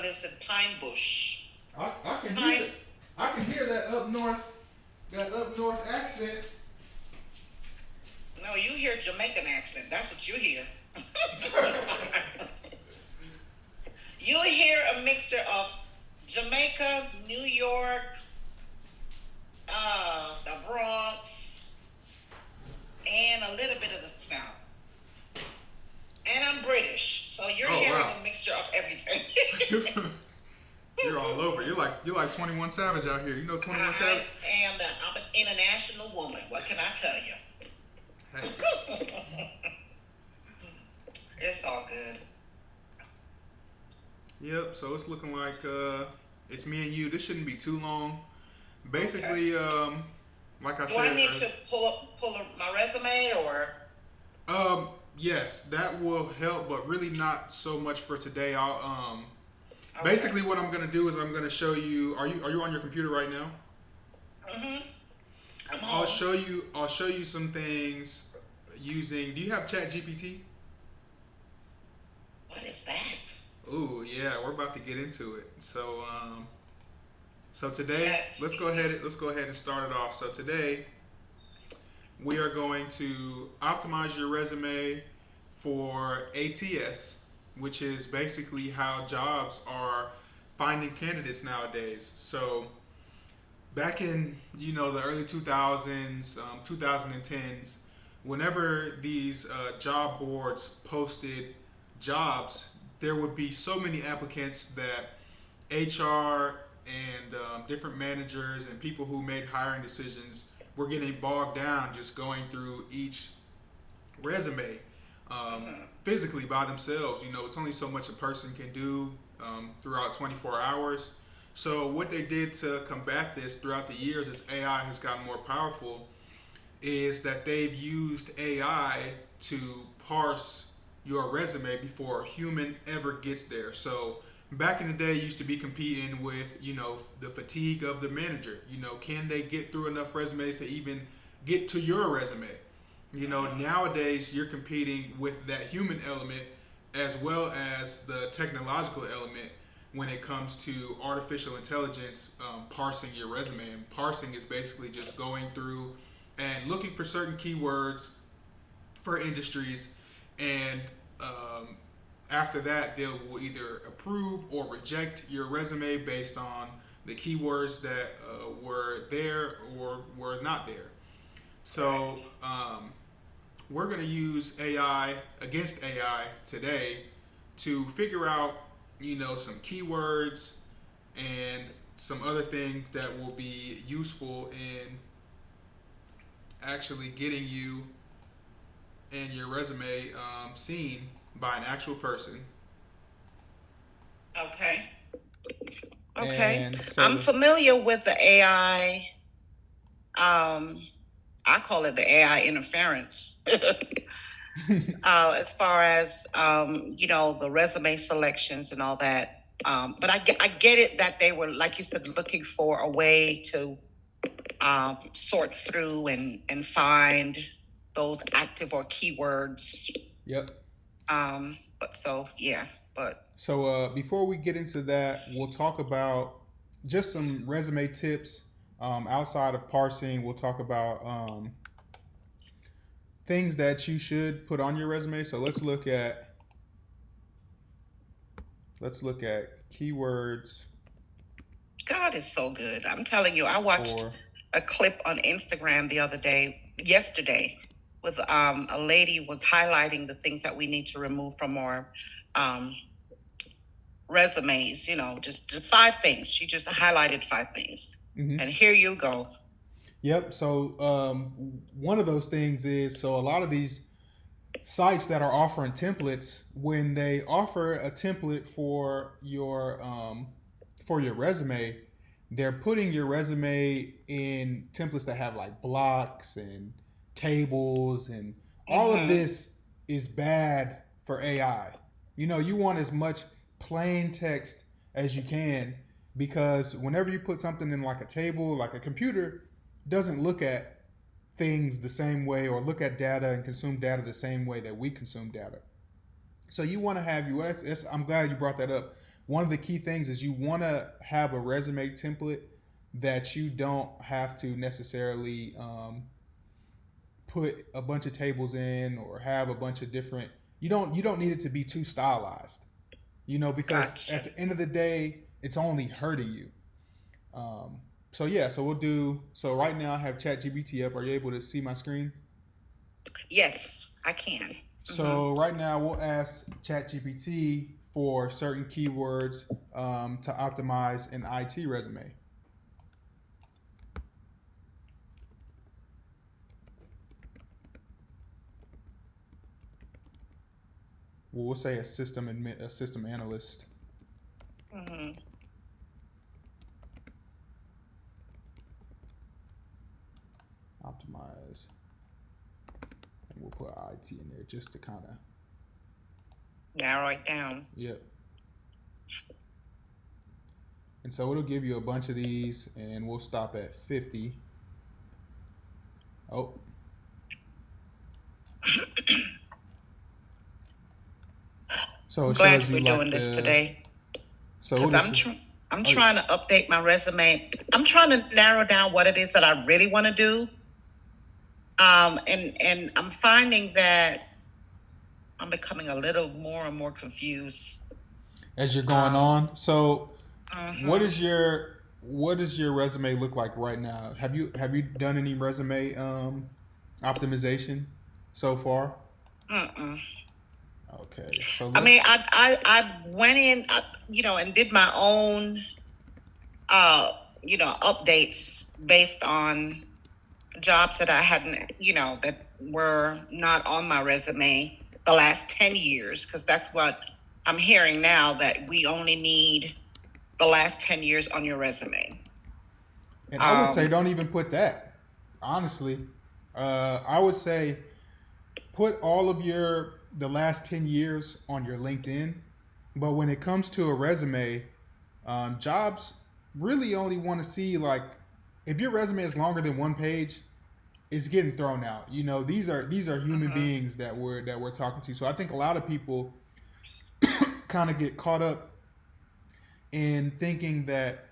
lives in Pine Bush. I can hear Pine. it. I can hear that up north accent. No, you hear Jamaican accent. That's what you hear. You hear a mixture of Jamaica, New York, the Bronx, and a little bit of the South. And I'm British, so you're Oh, hearing wow. a mixture of everything. You're all over. You're like 21 Savage out here. You know 21 Savage? I'm an international woman. What can I tell you? Hey. It's all good. Yep. So it's looking like it's me and you. This shouldn't be too long. Basically, like I Do said. I need to pull my resume or? Yes, that will help, but really not so much for today. I'll Okay. basically what I'm gonna do is I'm gonna show you. Are you on your computer right now? Mhm. I'm I'll home. show you some things using. Do you have Chat GPT? What is that? Ooh, yeah, we're about to get into it. So today, Chat let's go ahead and start it off. So today, we are going to optimize your resume for ATS, which is basically how jobs are finding candidates nowadays. So back in the early 2000s, 2010s, whenever these job boards posted jobs, there would be so many applicants that HR and different managers and people who made hiring decisions were getting bogged down just going through each resume physically by themselves. It's only so much a person can do throughout 24 hours. So what they did to combat this throughout the years as AI has gotten more powerful is that they've used AI to parse your resume before a human ever gets there. So back in the day, you used to be competing with, the fatigue of the manager. Can they get through enough resumes to even get to your resume? Nowadays you're competing with that human element as well as the technological element when it comes to artificial intelligence parsing your resume. And parsing is basically just going through and looking for certain keywords for industries, and after that, they will either approve or reject your resume based on the keywords that were there or were not there. So we're going to use AI against AI today to figure out, some keywords and some other things that will be useful in actually getting you and your resume seen by an actual person. Okay. Okay. And I'm so, familiar with the AI. I call it the AI interference. As far as the resume selections and all that. But I get it that they were, like you said, looking for a way to sort through and find those active or keywords. yep. But so yeah, but So before we get into that, we'll talk about just some resume tips outside of parsing. We'll talk about things that you should put on your resume. So let's look at keywords God is so good. I'm telling you, I watched for. a clip on Instagram yesterday, with a lady was highlighting the things that we need to remove from our um, resumes. Just the 5 things. She just highlighted 5 things, and Mm-hmm. here you go. Yep. So one of those things is, so a lot of these sites that are offering templates, when they offer a template for your resume, they're putting your resume in templates that have like blocks and tables, and all of Mm-hmm. this is bad for AI. You want as much plain text as you can, because whenever you put something in like a table, like a computer doesn't look at things the same way or look at data and consume data the same way that we consume data. So you want to have I'm glad you brought that up. one of the key things is you want to have a resume template that you don't have to necessarily put a bunch of tables in or have a bunch of different. You don't need it to be too stylized, because Gotcha. at the end of the day, it's only hurting you. Um, so yeah, so we'll do. So right now I have ChatGPT up. Are you able to see my screen? Yes, I can. Hmm. So right now we'll ask ChatGPT for certain keywords to optimize an IT resume. We'll say a system analyst. Hmm. Optimize, and we'll put IT in there just to kind of. Narrow it down. Yep. And so it'll give you a bunch of these, and we'll stop at 50. Oh, so I'm it glad shows you we're like doing this the. today So because what is? I'm Oh, trying to update my resume. I'm trying to narrow down what it is that I really want to do. And I'm finding that I'm becoming a little more and more confused. as you're going Um, on. So what mhm. is your resume look like right now? Have you done any resume optimization so far? Mm-mm. Okay, so I mean, let's. I went in, and did my own, uh, updates based on jobs that I hadn't, that were not on my resume the last 10 years, because that's what I'm hearing now, that we only need the last 10 years on your resume. And I would say Um, don't even put that. Honestly, I would say put all of your the last 10 years on your LinkedIn. But when it comes to a resume, jobs really only want to see like if your resume is longer than one page, it's getting thrown out. These are human mhm, beings that we're talking to. So I think a lot of people kind of get caught up in thinking that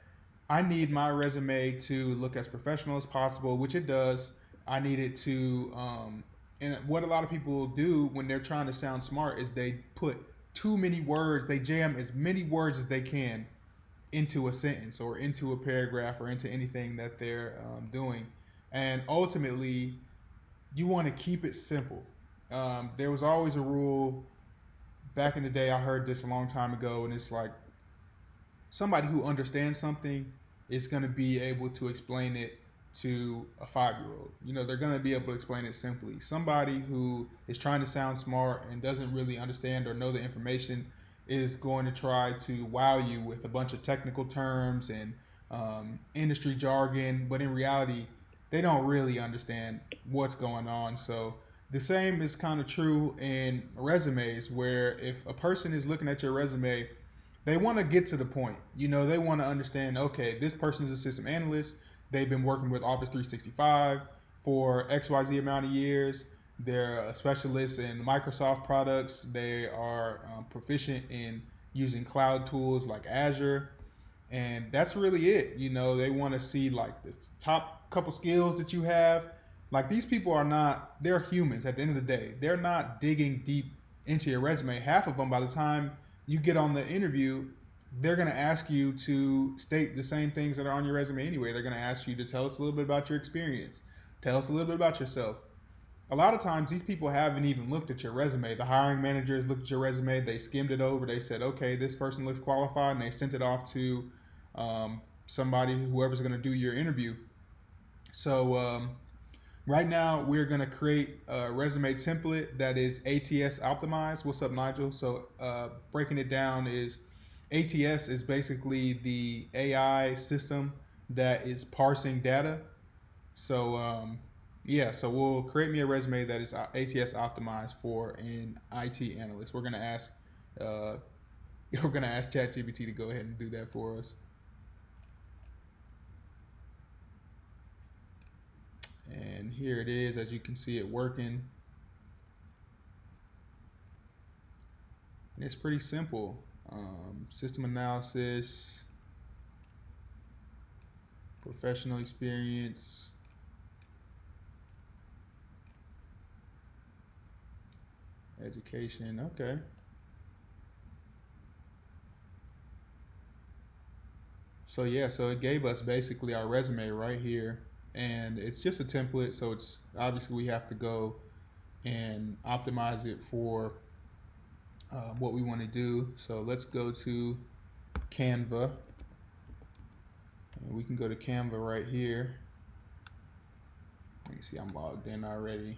I need my resume to look as professional as possible, which it does. I need it to, and what a lot of people do when they're trying to sound smart is they put too many words, they jam as many words as they can into a sentence or into a paragraph or into anything that they're doing. And ultimately, you want to keep it simple. There was always a rule back in the day. I heard this a long time ago, and it's like somebody who understands something is going to be able to explain it to a 5-year old. They're going to be able to explain it simply. Somebody who is trying to sound smart and doesn't really understand or know the information is going to try to wow you with a bunch of technical terms and industry jargon, but in reality, they don't really understand what's going on. So the same is kind of true in resumes, where if a person is looking at your resume, they want to get to the point. They want to understand, okay, this person is a system analyst. They've been working with Office 365 for XYZ amount of years. They're a specialist in Microsoft products. They are proficient in using cloud tools like Azure. And that's really it. They want to see like the top couple skills that you have. Like these people are not, they're humans at the end of the day. They're not digging deep into your resume. Half of them, by the time you get on the interview, they're going to ask you to state the same things that are on your resume anyway. They're going to ask you to tell us a little bit about your experience, tell us a little bit about yourself. A lot of times, these people haven't even looked at your resume. The hiring managers looked at your resume, they skimmed it over, they said, okay, this person looks qualified, and they sent it off to somebody, whoever's going to do your interview. So, right now, we're going to create a resume template that is ATS optimized. What's up, Nigel? So, breaking it down is ATS is basically the AI system that is parsing data. So, yeah, so we'll create me a resume that is ATS optimized for an IT analyst. Uh, we're gonna ask ChatGPT to go ahead and do that for us. And here it is, as you can see it working. And it's pretty simple. System analysis, professional experience, education. Okay. So yeah, so it gave us basically our resume right here, and it's just a template. So it's obviously we have to go and optimize it for what we want to do. So let's go to Canva, and we can go to Canva right here. Let me see, I'm logged in already.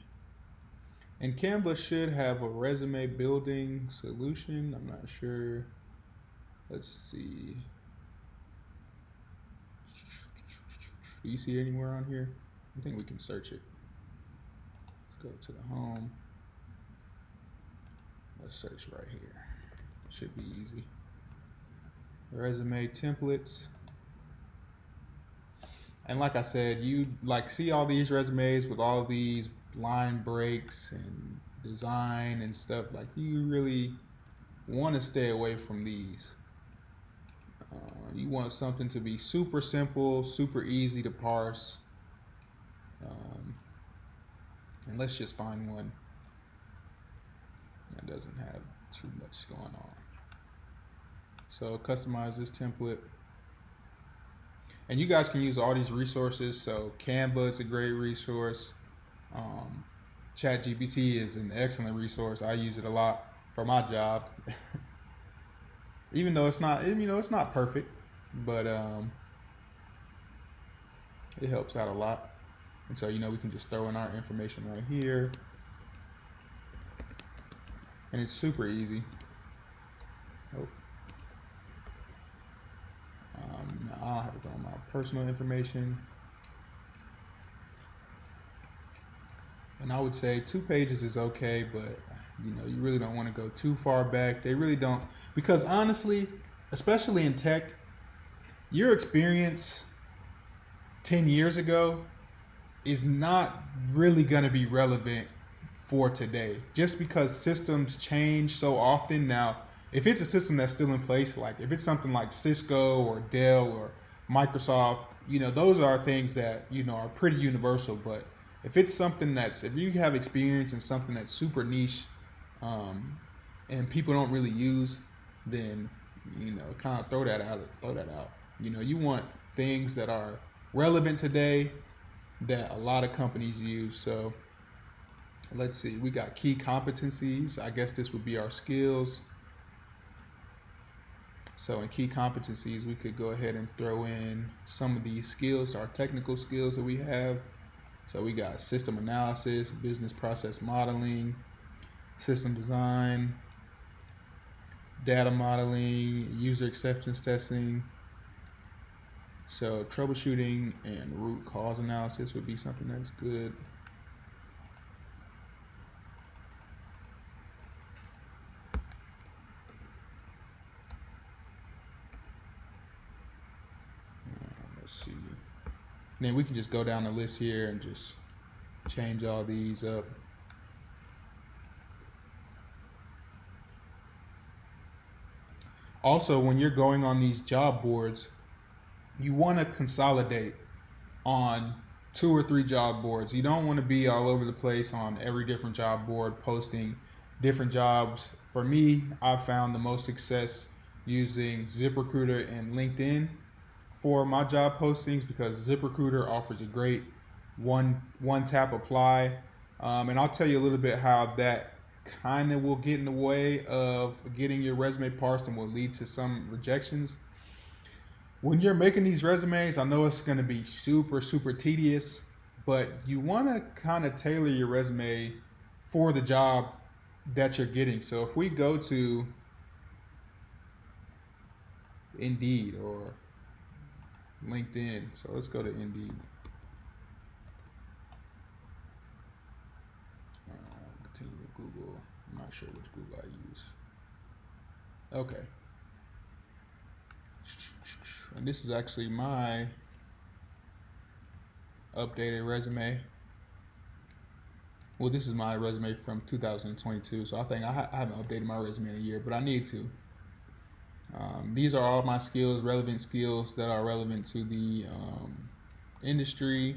And Canva should have a resume building solution. I'm not sure. Let's see. Do you see it anywhere on here? I think we can search it. Let's go to the home. Let's search right here. Should be easy. Resume templates. And like I said, you like see all these resumes with all these line breaks and design and stuff. Like you really want to stay away from these. You want something to be super simple, super easy to parse. And let's just find one that doesn't have too much going on. So customize this template. And you guys can use all these resources. So Canva is a great resource. ChatGPT is an excellent resource. I use it a lot for my job. Even though it's not perfect, but it helps out a lot. And so, we can just throw in our information right here. And it's super easy. Oh. I'll have to throw in my personal information. And I would say 2 pages is okay, but you really don't want to go too far back. They really don't, because honestly, especially in tech, your experience 10 years ago is not really going to be relevant for today, just because systems change so often. Now, if it's a system that's still in place, like if it's something like Cisco or Dell or Microsoft, those are things that, are pretty universal. But if it's something if you have experience in something that's super niche, and people don't really use, then, kind of throw that out. You want things that are relevant today that a lot of companies use. So let's see, we got key competencies. I guess this would be our skills. So in key competencies, we could go ahead and throw in some of these skills, our technical skills that we have. So we got system analysis, business process modeling, system design, data modeling, user acceptance testing. So troubleshooting and root cause analysis would be something that's good. Let's see. Then we can just go down the list here and just change all these up. Also, when you're going on these job boards, you want to consolidate on 2 or 3 job boards. You don't want to be all over the place on every different job board posting different jobs. For me, I've found the most success using ZipRecruiter and LinkedIn for my job postings, because ZipRecruiter offers a great one tap apply. And I'll tell you a little bit how that kind of will get in the way of getting your resume parsed and will lead to some rejections. When you're making these resumes, I know it's going to be super, super tedious, but you want to kind of tailor your resume for the job that you're getting. So if we go to Indeed or LinkedIn, so let's go to Indeed. Continue with Google. I'm not sure which Google I use. Okay. And this is actually my updated resume. Well, this is my resume from 2022, so I think I haven't updated my resume in a year, but I need to. These are all my skills, relevant skills that are relevant to the industry.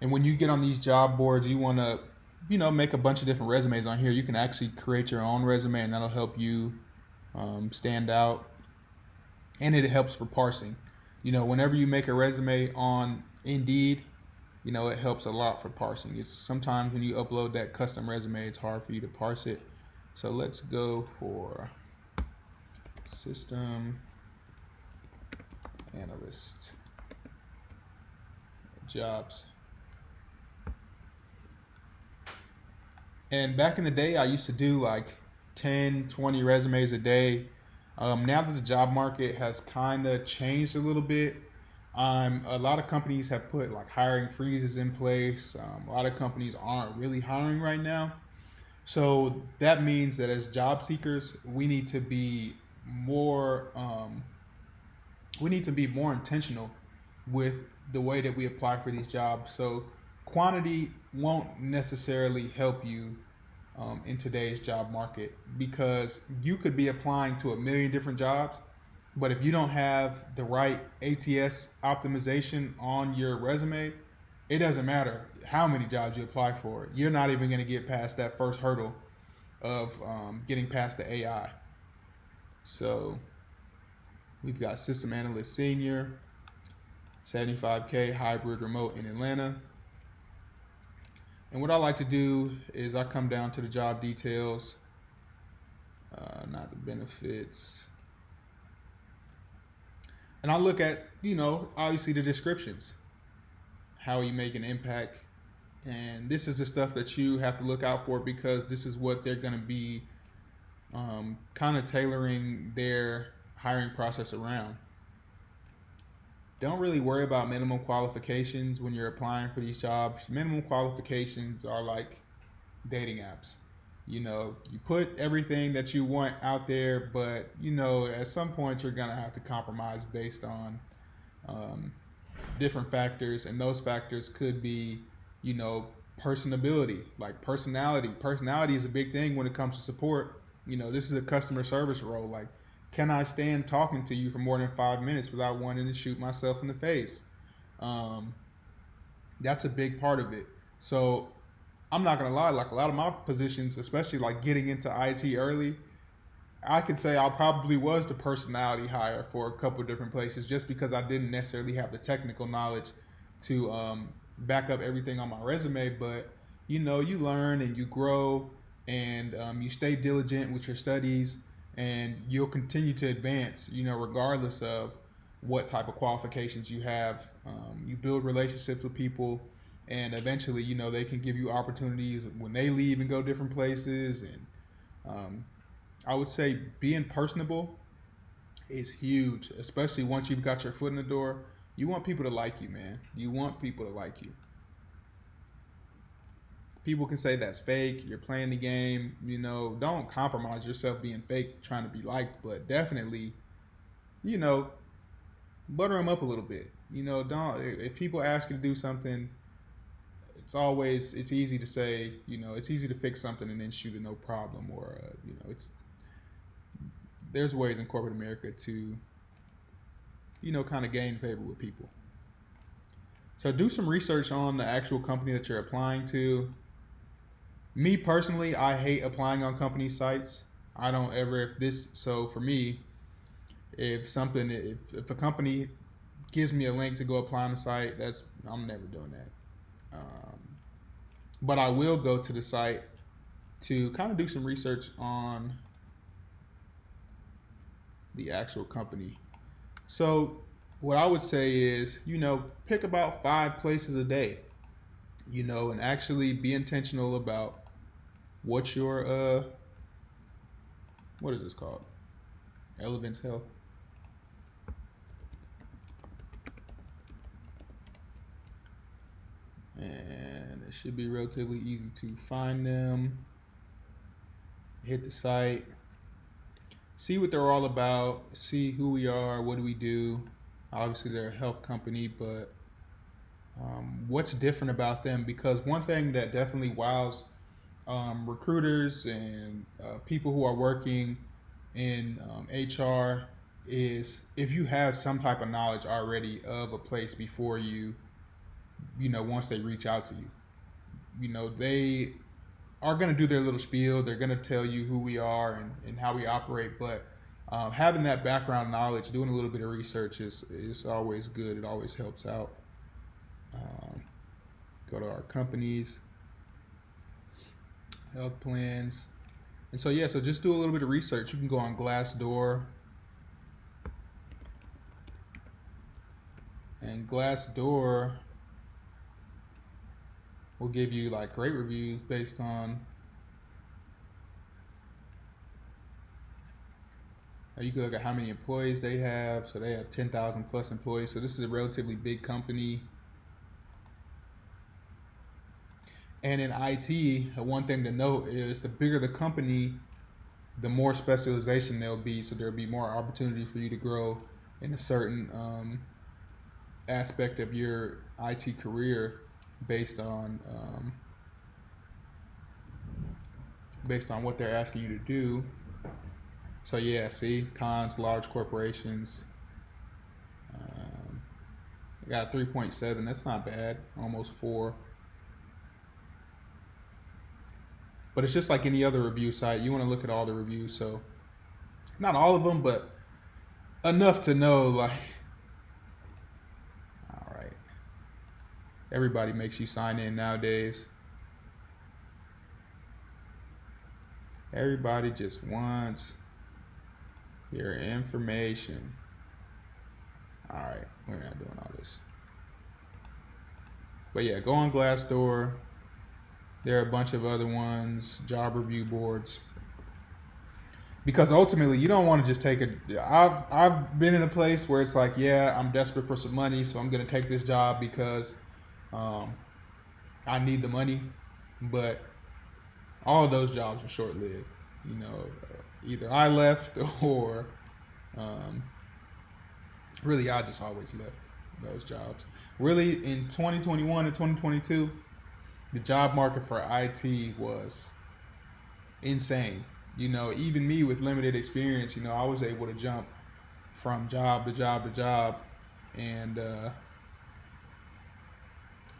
And when you get on these job boards, you want to, make a bunch of different resumes on here. You can actually create your own resume, and that'll help you stand out. And it helps for parsing. Whenever you make a resume on Indeed, it helps a lot for parsing. It's sometimes when you upload that custom resume, it's hard for you to parse it. So let's go for system analyst jobs. And back in the day, I used to do like 10, 20 resumes a day. Now that the job market has kind of changed a little bit, a lot of companies have put like hiring freezes in place. A lot of companies aren't really hiring right now. So that means that as job seekers, we need to be more intentional with the way that we apply for these jobs. So quantity won't necessarily help you in today's job market, because you could be applying to a million different jobs, but if you don't have the right ATS optimization on your resume, it doesn't matter how many jobs you apply for. You're not even going to get past that first hurdle of getting past the AI. So we've got system analyst senior, 75K, hybrid remote in Atlanta. And what I like to do is I come down to the job details, not the benefits. And I look at, obviously the descriptions. How you make an impact. And this is the stuff that you have to look out for, because this is what they're going to be kind of tailoring their hiring process around. Don't really worry about minimum qualifications when you're applying for these jobs. Minimum qualifications are like dating apps. You put everything that you want out there, but at some point you're gonna have to compromise based on different factors, and those factors could be, personability, like personality. Personality is a big thing when it comes to support. This is a customer service role. Like, can I stand talking to you for more than 5 minutes without wanting to shoot myself in the face? That's a big part of it. So I'm not gonna lie, like a lot of my positions, especially like getting into IT early, I could say I probably was the personality hire for a couple of different places, just because I didn't necessarily have the technical knowledge to back up everything on my resume. But you learn and you grow, and you stay diligent with your studies, and you'll continue to advance, regardless of what type of qualifications you have. You build relationships with people, and eventually, they can give you opportunities when they leave and go different places. And I would say being personable is huge, especially once you've got your foot in the door. You want people to like you, man. You want people to like you. People can say that's fake, you're playing the game. Don't compromise yourself being fake trying to be liked, but definitely, butter them up a little bit. Don't, if people ask you to do something, it's easy to say, it's easy to fix something and then shoot a no problem, or there's ways in corporate America to kind of gain favor with people. So do some research on the actual company that you're applying to. Me personally, I hate applying on company sites. I don't ever, so for me, if a company gives me a link to go apply on the site, I'm never doing that. But I will go to the site to kind of do some research on the actual company. So what I would say is, pick about 5 places a day, and actually be intentional about what your, what is this called? Elevance Health. And it should be relatively easy to find them. Hit the site, see what they're all about, see who we are, what do we do. Obviously, they're a health company, but what's different about them? Because one thing that definitely wows recruiters and people who are working in HR is if you have some type of knowledge already of a place before once they reach out to you, they are going to do their little spiel. They're going to tell you who we are and how we operate. But having that background knowledge, doing a little bit of research is always good. It always helps out. Go to our companies, health plans. And so, so just do a little bit of research. You can go on Glassdoor. And Glassdoor will give you like great reviews based on you can look at how many employees they have. So they have 10,000 plus employees. So this is a relatively big company. And in IT, one thing to note is the bigger the company, the more specialization there'll be. So there'll be more opportunity for you to grow in a certain aspect of your IT career based on what they're asking you to do. So see, cons, large corporations. Got 3.7. That's not bad. Almost 4. But it's just like any other review site. You want to look at all the reviews. So not all of them, but enough to know like, all right. Everybody makes you sign in nowadays. Everybody just wants your information. All right, we're not doing all this. But go on Glassdoor. There are a bunch of other ones, job review boards. Because ultimately, you don't want to just take I've been in a place where it's like, I'm desperate for some money, so I'm going to take this job because I need the money. But all of those jobs are short-lived. Either I left or really I just always left those jobs. Really, in 2021 and 2022, the job market for IT was insane. Even me with limited experience, I was able to jump from job to job to job, and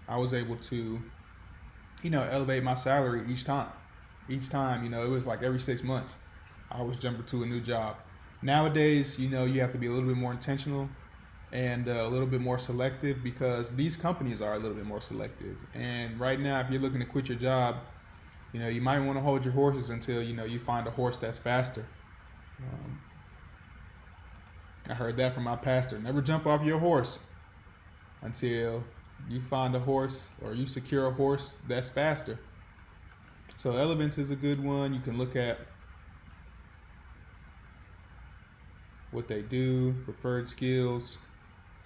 I was able to, elevate my salary each time. It was like every 6 months, I was jumping to a new job. Nowadays, you have to be a little bit more intentional and a little bit more selective because these companies are a little bit more selective. And right now, if you're looking to quit your job, you might want to hold your horses until, you find a horse that's faster. I heard that from my pastor. Never jump off your horse until you find a horse or you secure a horse that's faster. So Elements is a good one. You can look at what they do, preferred skills.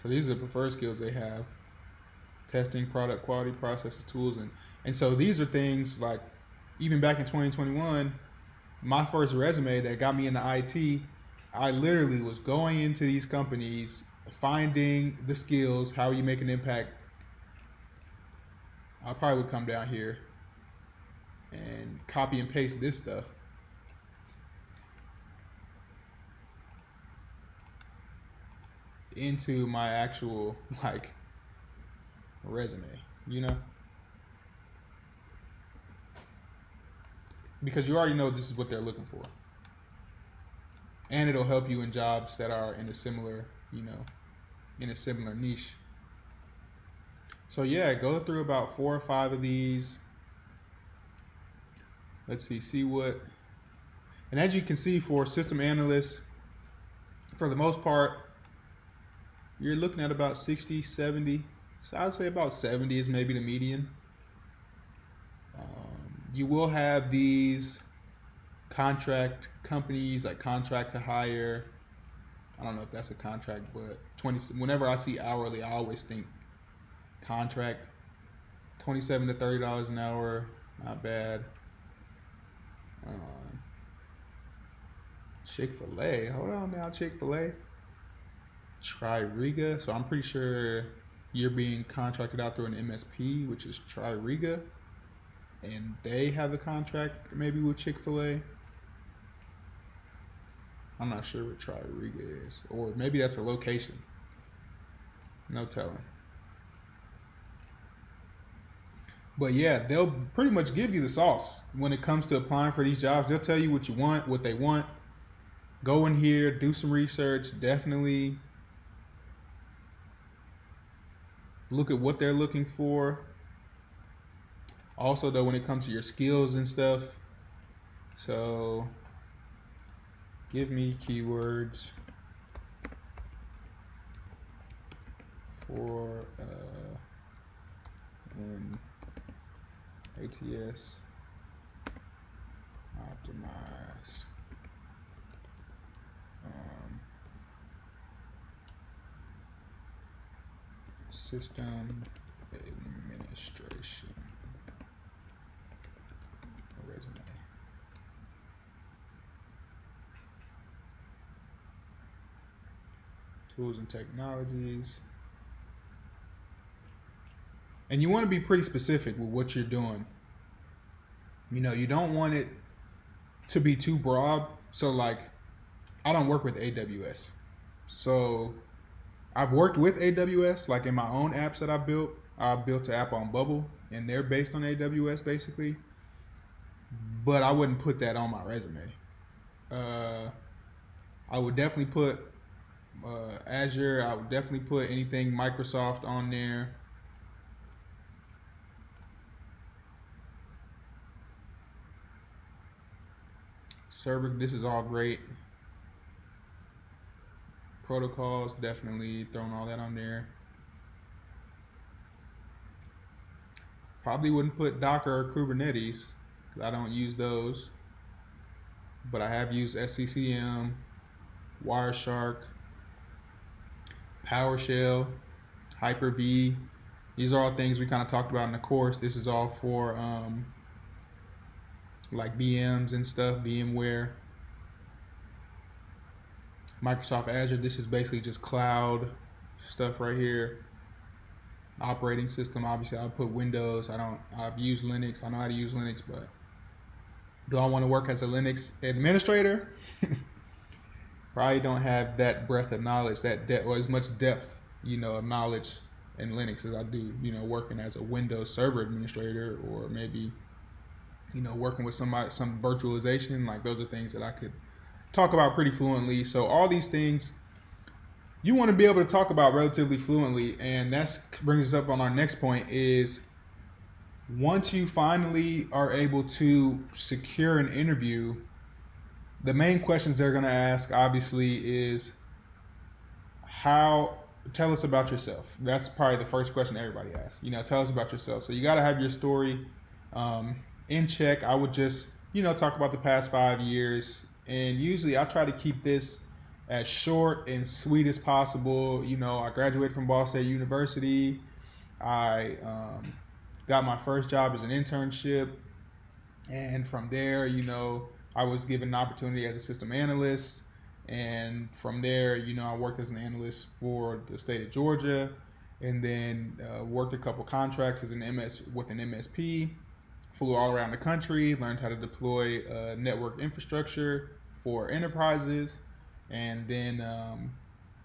So these are the preferred skills they have. Testing, product quality, processes, tools. And so these are things like, even back in 2021, my first resume that got me into IT, I literally was going into these companies, finding the skills, how you make an impact. I probably would come down here and copy and paste this stuff. Into my actual resume, because you already know this is what they're looking for, and it'll help you in jobs that are in a similar niche. So go through about 4 or 5 of these. Let's see what, and as you can see for system analysts, for the most part, you're looking at about 60, 70. So I would say about 70 is maybe the median. You will have these contract companies, like contract to hire. I don't know if that's a contract, but whenever I see hourly, I always think contract. $27 to $30 an hour, not bad. Chick-fil-A, hold on now, Chick-fil-A. Tririga, so I'm pretty sure you're being contracted out through an MSP, which is Tririga. and they have a contract maybe with Chick-fil-A. I'm not sure what Tririga is, or maybe that's a location. No telling. But yeah, they'll pretty much give you the sauce when it comes to applying for these jobs. They'll tell you what you want, what they want. Go in here, do some research. Definitely look at what they're looking for. Also, though, when it comes to your skills and stuff, so give me keywords for an ATS optimize system administration resume. Tools and technologies. And you want to be pretty specific with what you're doing. You know, you don't want it to be too broad. So like, I don't work with AWS. So I've worked with AWS, like in my own apps that I built. I built an app on Bubble, and they're based on AWS basically. But I wouldn't put that on my resume. I would definitely put Azure. I would definitely put anything Microsoft on there. Server, this is all great. Protocols, definitely throwing all that on there. Probably wouldn't put Docker or Kubernetes because I don't use those. But I have used SCCM, Wireshark, PowerShell, Hyper-V. These are all things we kind of talked about in the course. This is all for like VMs and stuff, VMware. Microsoft Azure, this is basically just cloud stuff right here. Operating system, obviously I'll put Windows. I've used Linux. I know how to use Linux, but do I want to work as a Linux administrator? Probably don't have that breadth of knowledge, that depth, or as much depth, of knowledge in Linux as I do, working as a Windows server administrator, or maybe, working with some virtualization. Like, those are things that I could talk about pretty fluently. So all these things you want to be able to talk about relatively fluently, and that brings us up on our next point is, once you finally are able to secure an interview, the main questions they're going to ask obviously is, tell us about yourself. That's probably the first question everybody asks. Tell us about yourself. So you got to have your story in check. I would just, talk about the past 5 years. And usually I try to keep this as short and sweet as possible. I graduated from Ball State University. I got my first job as an internship. And from there, I was given an opportunity as a system analyst. And from there, I worked as an analyst for the state of Georgia, and then worked a couple contracts with an MSP, flew all around the country, learned how to deploy network infrastructure for enterprises, and then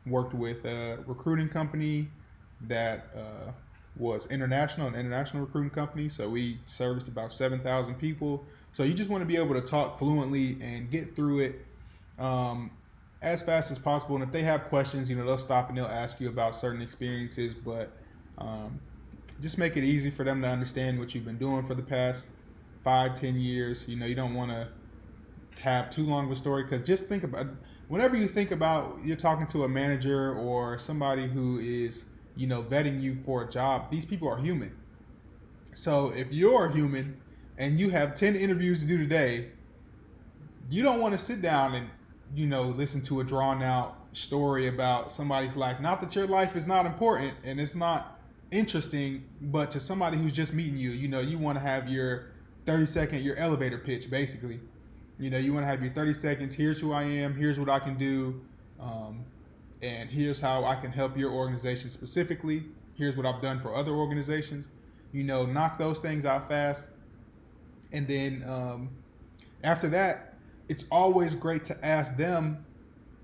worked with a recruiting company that was an international recruiting company. So we serviced about 7,000 people. So you just want to be able to talk fluently and get through it as fast as possible. And if they have questions, they'll stop and they'll ask you about certain experiences, but just make it easy for them to understand what you've been doing for the past 5-10 years. You don't want to have too long of a story, because just think about, whenever you think about you're talking to a manager or somebody who is, vetting you for a job, these people are human. So if you're human and you have 10 interviews to do today, you don't want to sit down and, listen to a drawn out story about somebody's life. Not that your life is not important and it's not interesting, but to somebody who's just meeting you, you want to have your 30-second, your elevator pitch, basically. You want to have your 30 seconds. Here's who I am. Here's what I can do. And here's how I can help your organization specifically. Here's what I've done for other organizations. Knock those things out fast. And then after that, it's always great to ask them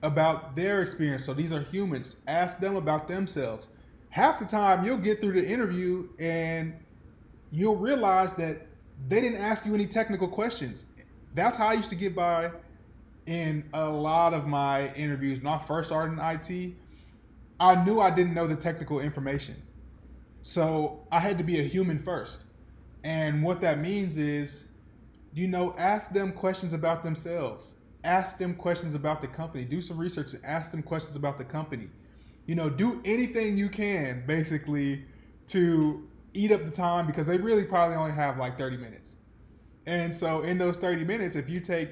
about their experience. So these are humans. Ask them about themselves. Half the time, you'll get through the interview and you'll realize that they didn't ask you any technical questions. That's how I used to get by in a lot of my interviews. When I first started in IT, I knew I didn't know the technical information. So I had to be a human first. And what that means is, ask them questions about themselves. Ask them questions about the company. Do some research and ask them questions about the company. Do anything you can basically to eat up the time, because they really probably only have like 30 minutes. And so in those 30 minutes, if you take,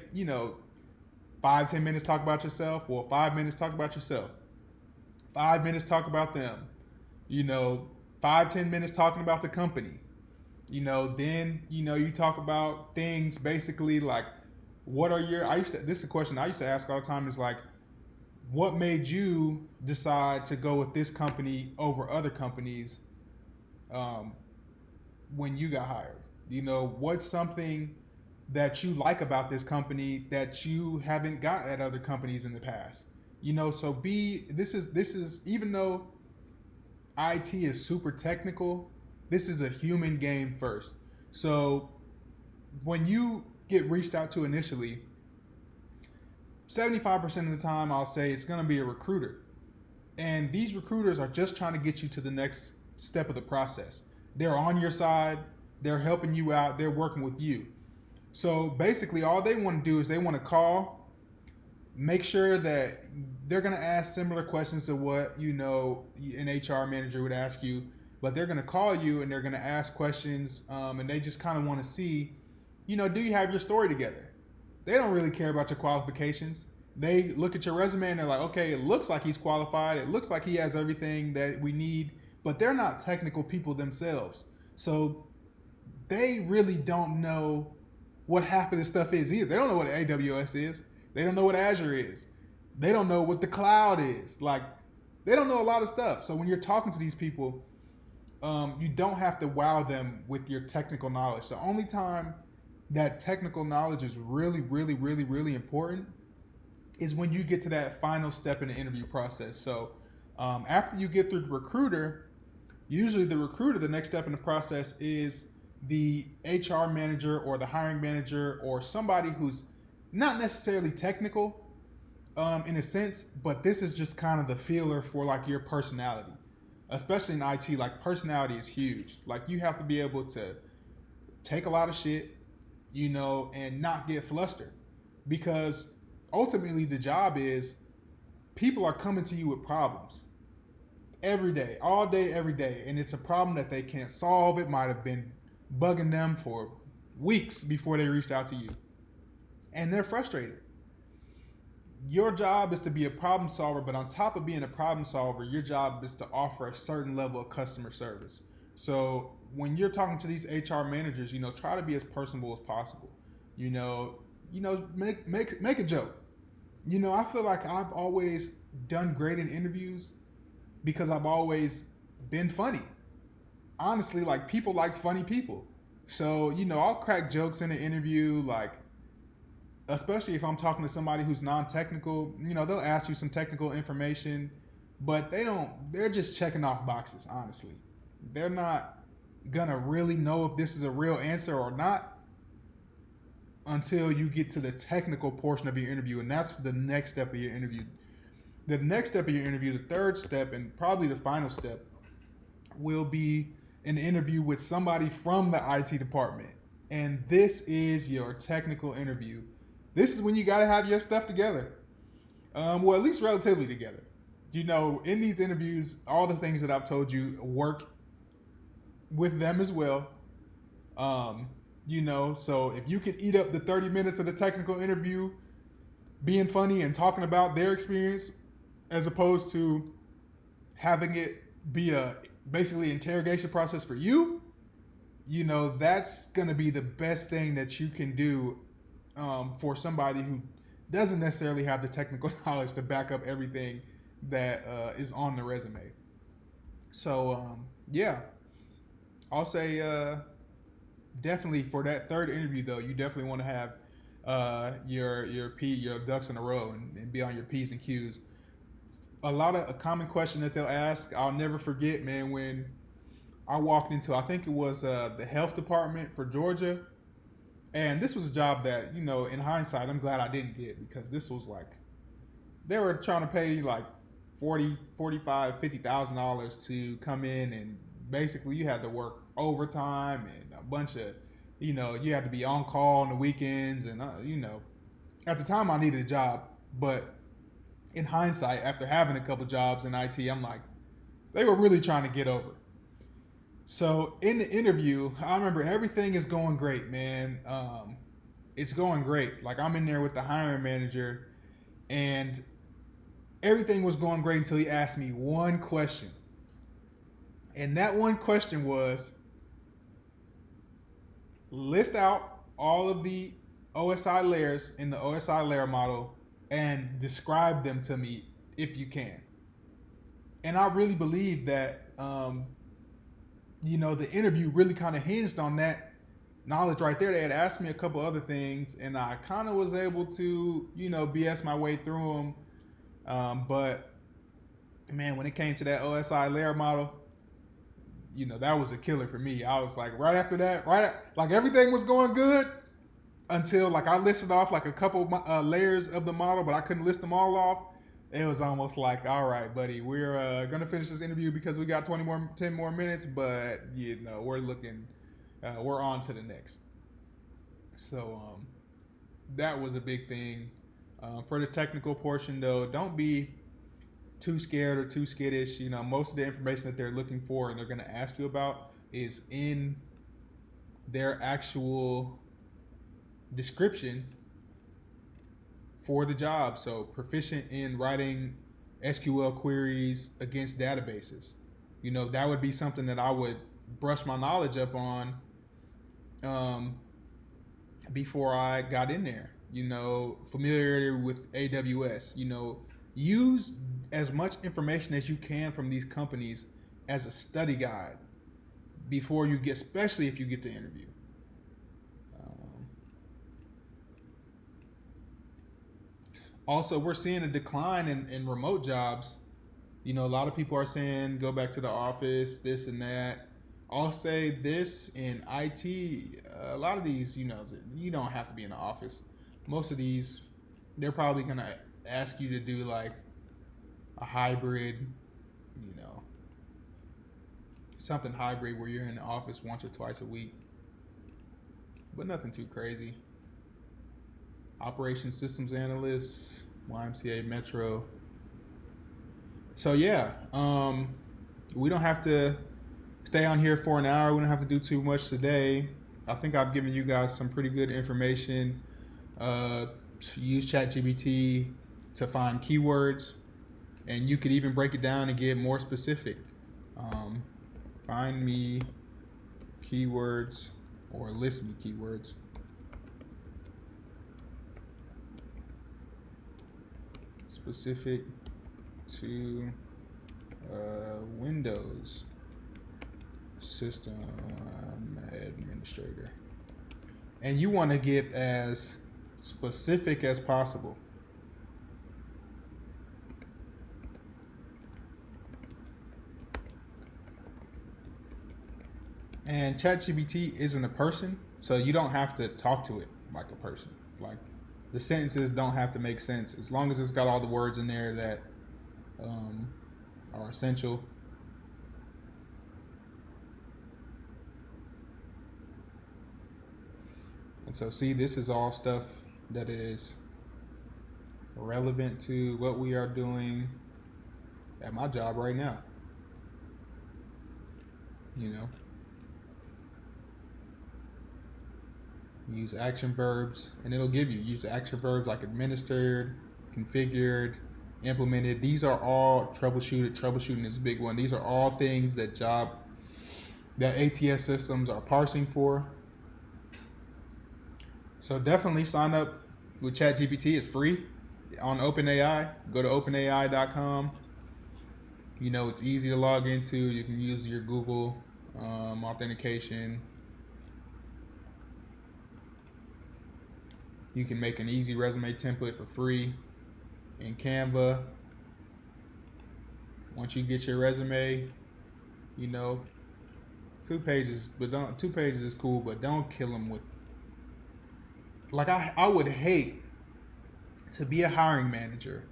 5, 10 minutes talk about yourself, or 5 minutes talk about yourself, 5 minutes talk about them, 5, 10 minutes talking about the company, then, you talk about things basically like, what are your, this is a question I used to ask all the time, is like, what made you decide to go with this company over other companies when you got hired? What's something that you like about this company that you haven't got at other companies in the past? So this is even though IT is super technical, this is a human game first. So when you get reached out to initially, 75% of the time I'll say it's going to be a recruiter. And these recruiters are just trying to get you to the next step of the process. They're on your side, they're helping you out, they're working with you. So basically all they want to do is they want to call, make sure that they're going to ask similar questions to what an HR manager would ask you, but they're going to call you and they're going to ask questions, and they just kind of want to see, do you have your story together? They don't really care about your qualifications. They look at your resume and they're like, okay, it looks like he's qualified. It looks like he has everything that we need, but they're not technical people themselves. So they really don't know what half of this stuff is either. They don't know what AWS is. They don't know what Azure is. They don't know what the cloud is. Like, they don't know a lot of stuff. So when you're talking to these people, you don't have to wow them with your technical knowledge. The only time that technical knowledge is really, really, really, really important is when you get to that final step in the interview process. So after you get through the recruiter, usually the next step in the process is the HR manager or the hiring manager or somebody who's not necessarily technical in a sense, but this is just kind of the feeler for like your personality. Especially in IT, like personality is huge. Like you have to be able to take a lot of shit, and not get flustered, because ultimately the job is people are coming to you with problems every day, all day, every day. And it's a problem that they can't solve. It might have been bugging them for weeks before they reached out to you. And they're frustrated. Your job is to be a problem solver, but on top of being a problem solver, your job is to offer a certain level of customer service. So when you're talking to these HR managers, try to be as personable as possible. Make a joke. I feel like I've always done great in interviews because I've always been funny. Honestly, like people like funny people. So, I'll crack jokes in an interview, like especially if I'm talking to somebody who's non-technical, they'll ask you some technical information, but they're just checking off boxes, honestly. They're not gonna really know if this is a real answer or not until you get to the technical portion of your interview, and that's the next step of your interview. The next step of your interview, the third step, and probably the final step, will be an interview with somebody from the IT department. And this is your technical interview. This is when you gotta have your stuff together. Well, at least relatively together. In these interviews, all the things that I've told you work with them as well. So if you can eat up the 30 minutes of the technical interview being funny and talking about their experience, as opposed to having it be a basically interrogation process for you, that's going to be the best thing that you can do for somebody who doesn't necessarily have the technical knowledge to back up everything that is on the resume. So, yeah, I'll say definitely for that third interview though, you definitely want to have your ducks in a row and be on your P's and Q's. A common question that they'll ask, I'll never forget, man, when I walked into, I think it was the health department for Georgia. And this was a job that, in hindsight, I'm glad I didn't get, because this was like, they were trying to pay like 40, 45, $50,000 to come in, and basically you had to work overtime and a bunch of, you had to be on call on the weekends. And, at the time I needed a job, but in hindsight, after having a couple jobs in IT, I'm like, they were really trying to get over. So in the interview, I remember everything is going great, man. It's going great. Like, I'm in there with the hiring manager, and everything was going great until he asked me one question. And that one question was, list out all of the OSI layers in the OSI layer model and describe them to me if you can. And I really believe that, the interview really kind of hinged on that knowledge right there. They had asked me a couple other things, and I kind of was able to, BS my way through them. But man, when it came to that OSI layer model, that was a killer for me. I was like, right after that, like everything was going good until like I listed off like a couple layers of the model, but I couldn't list them all off. It was almost like, all right, buddy, we're gonna finish this interview because we got 10 more minutes, but we're on to the next. So that was a big thing. For the technical portion though, don't be too scared or too skittish. Most of the information that they're looking for and they're gonna ask you about is in their actual description for the job. So proficient in writing SQL queries against databases. That would be something that I would brush my knowledge up on before I got in there. Familiarity with AWS. Use as much information as you can from these companies as a study guide before you get, especially if you get to interview. Also, we're seeing a decline in remote jobs. A lot of people are saying go back to the office, this and that. I'll say this in IT, a lot of these, you don't have to be in the office. Most of these, they're probably going to ask you to do like a hybrid, something hybrid where you're in the office once or twice a week. But nothing too crazy. Operations Systems Analyst, YMCA Metro. So yeah, we don't have to stay on here for an hour. We don't have to do too much today. I think I've given you guys some pretty good information. Use ChatGPT to find keywords, and you could even break it down and get more specific. Find me keywords or list me keywords. Specific to Windows System Administrator. And you want to get as specific as possible. And ChatGPT isn't a person, so you don't have to talk to it like a person. Like, the sentences don't have to make sense as long as it's got all the words in there that are essential. And so, see, this is all stuff that is relevant to what we are doing at my job right now. Use action verbs, and it'll give you use action verbs like administered, configured, implemented. These are all troubleshooted. Troubleshooting is a big one. These are all things that ATS systems are parsing for. So definitely sign up with ChatGPT. It's free on OpenAI. Go to openai.com. It's easy to log into. You can use your Google authentication. You can make an easy resume template for free in Canva. Once you get your resume, you know, 2 pages, but don't 2 pages is cool, but don't kill them with like I would hate to be a hiring manager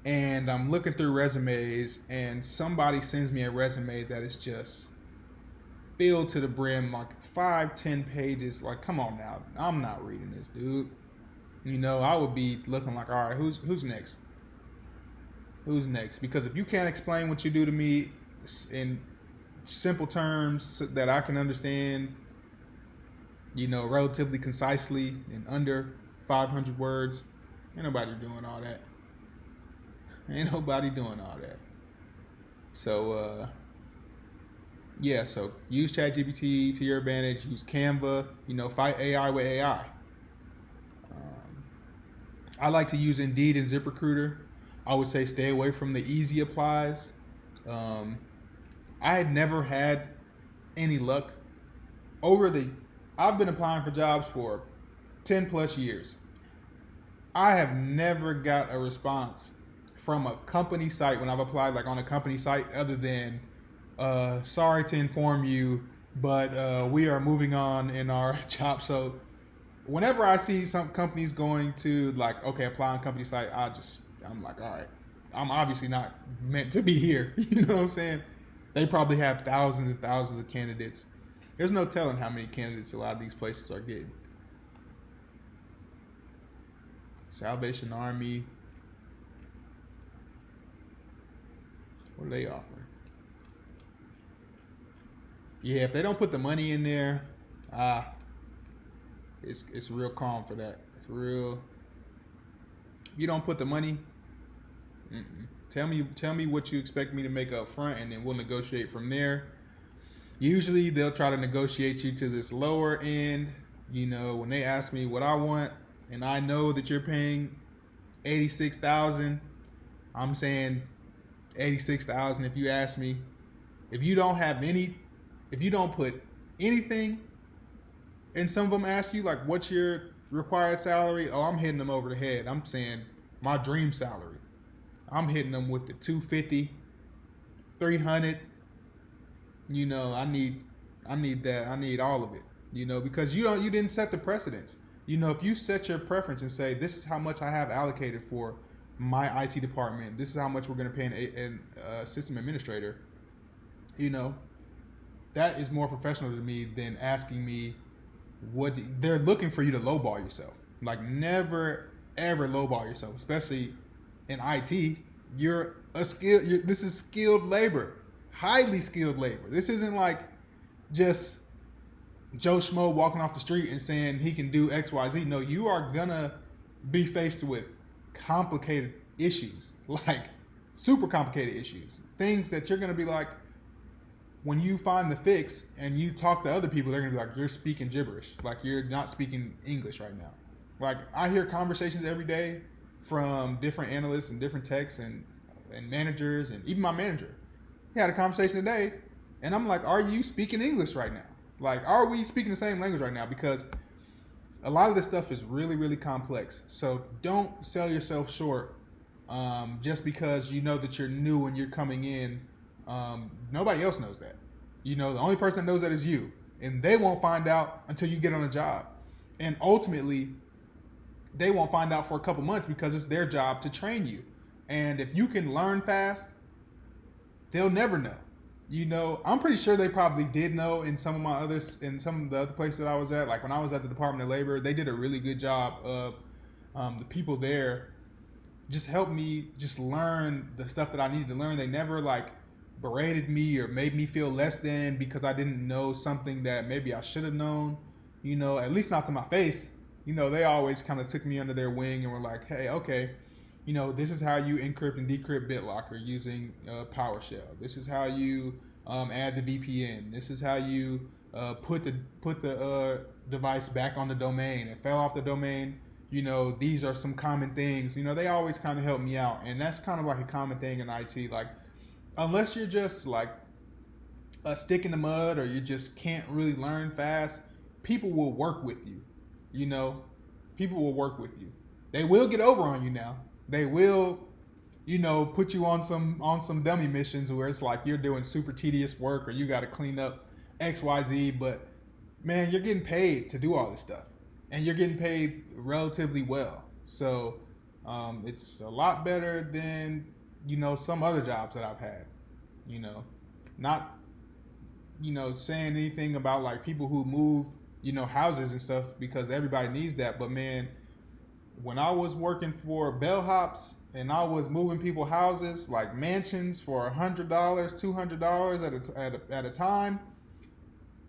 and I'm looking through resumes and somebody sends me a resume that is just filled to the brim, like 5-10 pages. Like, come on now, I'm not reading this, dude. You know, I would be looking like, all right, who's next? Who's next? Because if you can't explain what you do to me in simple terms that I can understand, you know, relatively concisely in under 500 words, ain't nobody doing all that. Ain't nobody doing all that. So, yeah, so use ChatGPT to your advantage. Use Canva. You know, fight AI with AI. I like to use Indeed and ZipRecruiter. I would say stay away from the easy applies. I had never had any luck I've been applying for jobs for 10 plus years. I have never got a response from a company site when I've applied, like on a company site, other than sorry to inform you, but we are moving on in our job. So whenever I see some companies going to like, okay, apply on company site, I'm like, all right, I'm obviously not meant to be here. You know what I'm saying? They probably have thousands and thousands of candidates. There's no telling how many candidates a lot of these places are getting. Salvation Army. What are they offering? Yeah, if they don't put the money in there, it's real calm for that. It's real. If you don't put the money, tell me what you expect me to make up front, and then we'll negotiate from there. Usually they'll try to negotiate you to this lower end. You know, when they ask me what I want, and I know that you're paying $86,000, I'm saying $86,000. If you ask me, if you don't put anything, and some of them ask you like, what's your required salary? Oh, I'm hitting them over the head. I'm saying my dream salary. I'm hitting them with the 250, 300. You know, I need that. I need all of it. You know, because you didn't set the precedence. You know, if you set your preference and say, this is how much I have allocated for my IT department, this is how much we're going to pay a system administrator, you know, that is more professional to me than asking me what they're looking for you to lowball yourself. Like, never, ever lowball yourself, especially in IT. This is skilled labor, highly skilled labor. This isn't like just Joe Schmo walking off the street and saying he can do X, Y, Z. No, you are gonna be faced with complicated issues, like super complicated issues. Things that you're gonna be like, when you find the fix and you talk to other people, they're gonna be like, you're speaking gibberish. Like, you're not speaking English right now. Like, I hear conversations every day from different analysts and different techs and managers, and even my manager. He had a conversation today, and I'm like, are you speaking English right now? Like, are we speaking the same language right now? Because a lot of this stuff is really, really complex. So don't sell yourself short just because you know that you're new and you're coming in. Nobody else knows that. You know, the only person that knows that is you. And they won't find out until you get on a job. And ultimately, they won't find out for a couple months because it's their job to train you. And if you can learn fast, they'll never know. You know, I'm pretty sure they probably did know in some of the other places that I was at. Like when I was at the Department of Labor, they did a really good job of the people there just helped me just learn the stuff that I needed to learn. They never like berated me or made me feel less than because I didn't know something that maybe I should have known, you know, at least not to my face. You know, they always kind of took me under their wing and were like, hey, okay, you know, this is how you encrypt and decrypt BitLocker using PowerShell. This is how you add the VPN. This is how you put the device back on the domain. It fell off the domain. You know, these are some common things. You know, they always kind of help me out. And that's kind of like a common thing in IT. Like, unless you're just like a stick in the mud or you just can't really learn fast, people will work with you. You know, People will work with you. They will get over on you now. They will, put you on some dummy missions where it's like you're doing super tedious work or you got to clean up XYZ, but man, you're getting paid to do all this stuff. And you're getting paid relatively well. So it's a lot better than, some other jobs that I've had. Not, saying anything about like people who move, houses and stuff because everybody needs that. But man, when I was working for bellhops and I was moving people houses like mansions for $100, $200 at a time,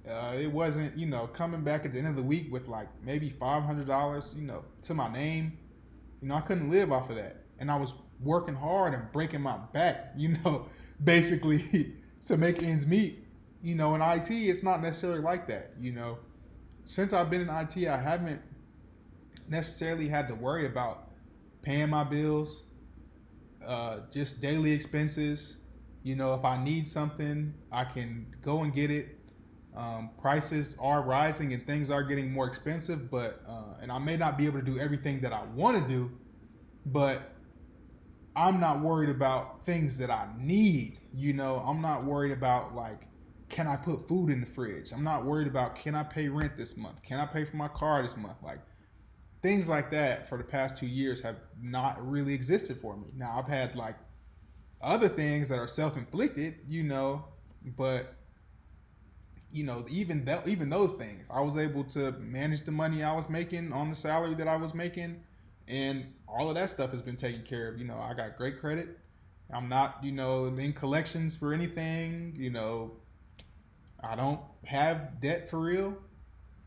it wasn't coming back at the end of the week with like maybe $500 to my name. I couldn't live off of that, and I was working hard and breaking my back, basically to make ends meet. In IT, it's not necessarily like that. Since I've been in IT, I haven't necessarily had to worry about paying my bills, just daily expenses. If I need something, I can go and get it. Prices are rising and things are getting more expensive, but and I may not be able to do everything that I want to do, but I'm not worried about things that I need. I'm not worried about like, can I put food in the fridge? I'm not worried about, can I pay rent this month? Can I pay for my car this month? Like things like that for the past 2 years have not really existed for me. Now I've had like other things that are self-inflicted, but even those things, I was able to manage the money I was making on the salary that I was making, and all of that stuff has been taken care of. I got great credit. I'm not, in collections for anything. I don't have debt for real.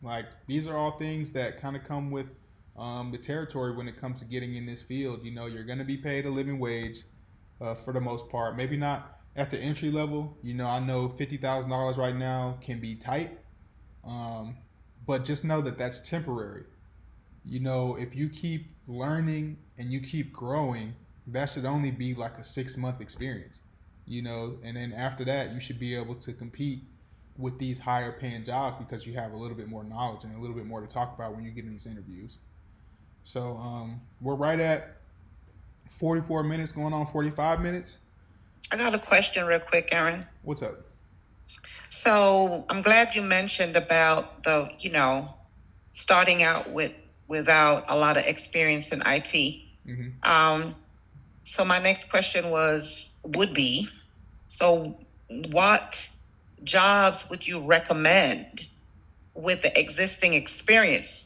Like these are all things that kind of come with the territory when it comes to getting in this field. You're going to be paid a living wage for the most part. Maybe not at the entry level. I know $50,000 right now can be tight, but just know that that's temporary. If you keep learning and you keep growing, that should only be like a 6-month experience, and then after that, you should be able to compete with these higher paying jobs because you have a little bit more knowledge and a little bit more to talk about when you get in these interviews. So we're right at 44 minutes, going on 45 minutes. I got a question real quick, Aaron. What's up? So I'm glad you mentioned about the, starting out without a lot of experience in IT. Mm-hmm. So my next question would be, so what jobs would you recommend with the existing experience,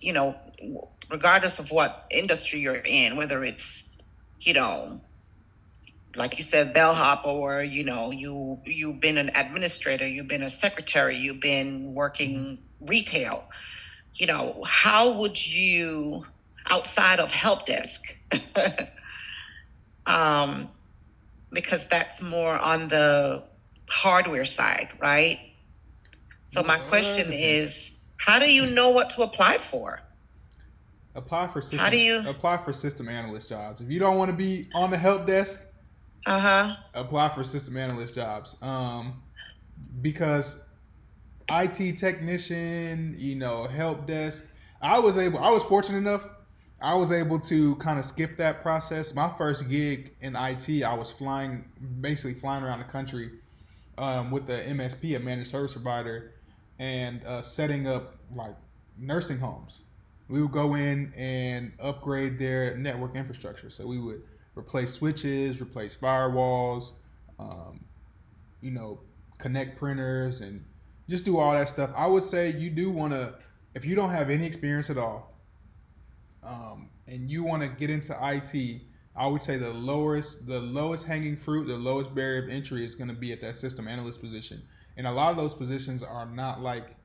regardless of what industry you're in, whether it's, like you said, bellhop, or, you've been an administrator, you've been a secretary, you've been working retail, how would you, outside of help desk, because that's more on the hardware side, right? So my question is, how do you know what to apply for? Apply for system analyst jobs. If you don't want to be on the help desk, apply for system analyst jobs. Because IT technician, help desk, I was fortunate enough, I was able to kind of skip that process. My first gig in IT, I was basically flying around the country with the MSP, a managed service provider, and setting up like nursing homes. We would go in and upgrade their network infrastructure. So we would replace switches, replace firewalls, connect printers, and just do all that stuff. I would say you do want to, if you don't have any experience at all, and you want to get into IT, I would say the lowest hanging fruit, the lowest barrier of entry is going to be at that system analyst position. And a lot of those positions are not like,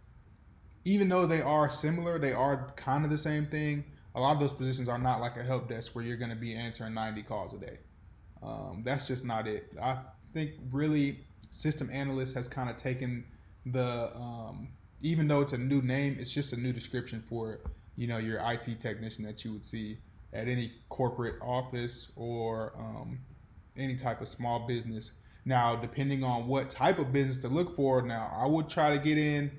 even though they are similar, they are kind of the same thing. A lot of those positions are not like a help desk where you're going to be answering 90 calls a day. That's just not it. I think really system analyst has kind of taken the, even though it's a new name, it's just a new description for, your IT technician that you would see at any corporate office or any type of small business. Now, depending on what type of business to look for, now I would try to get in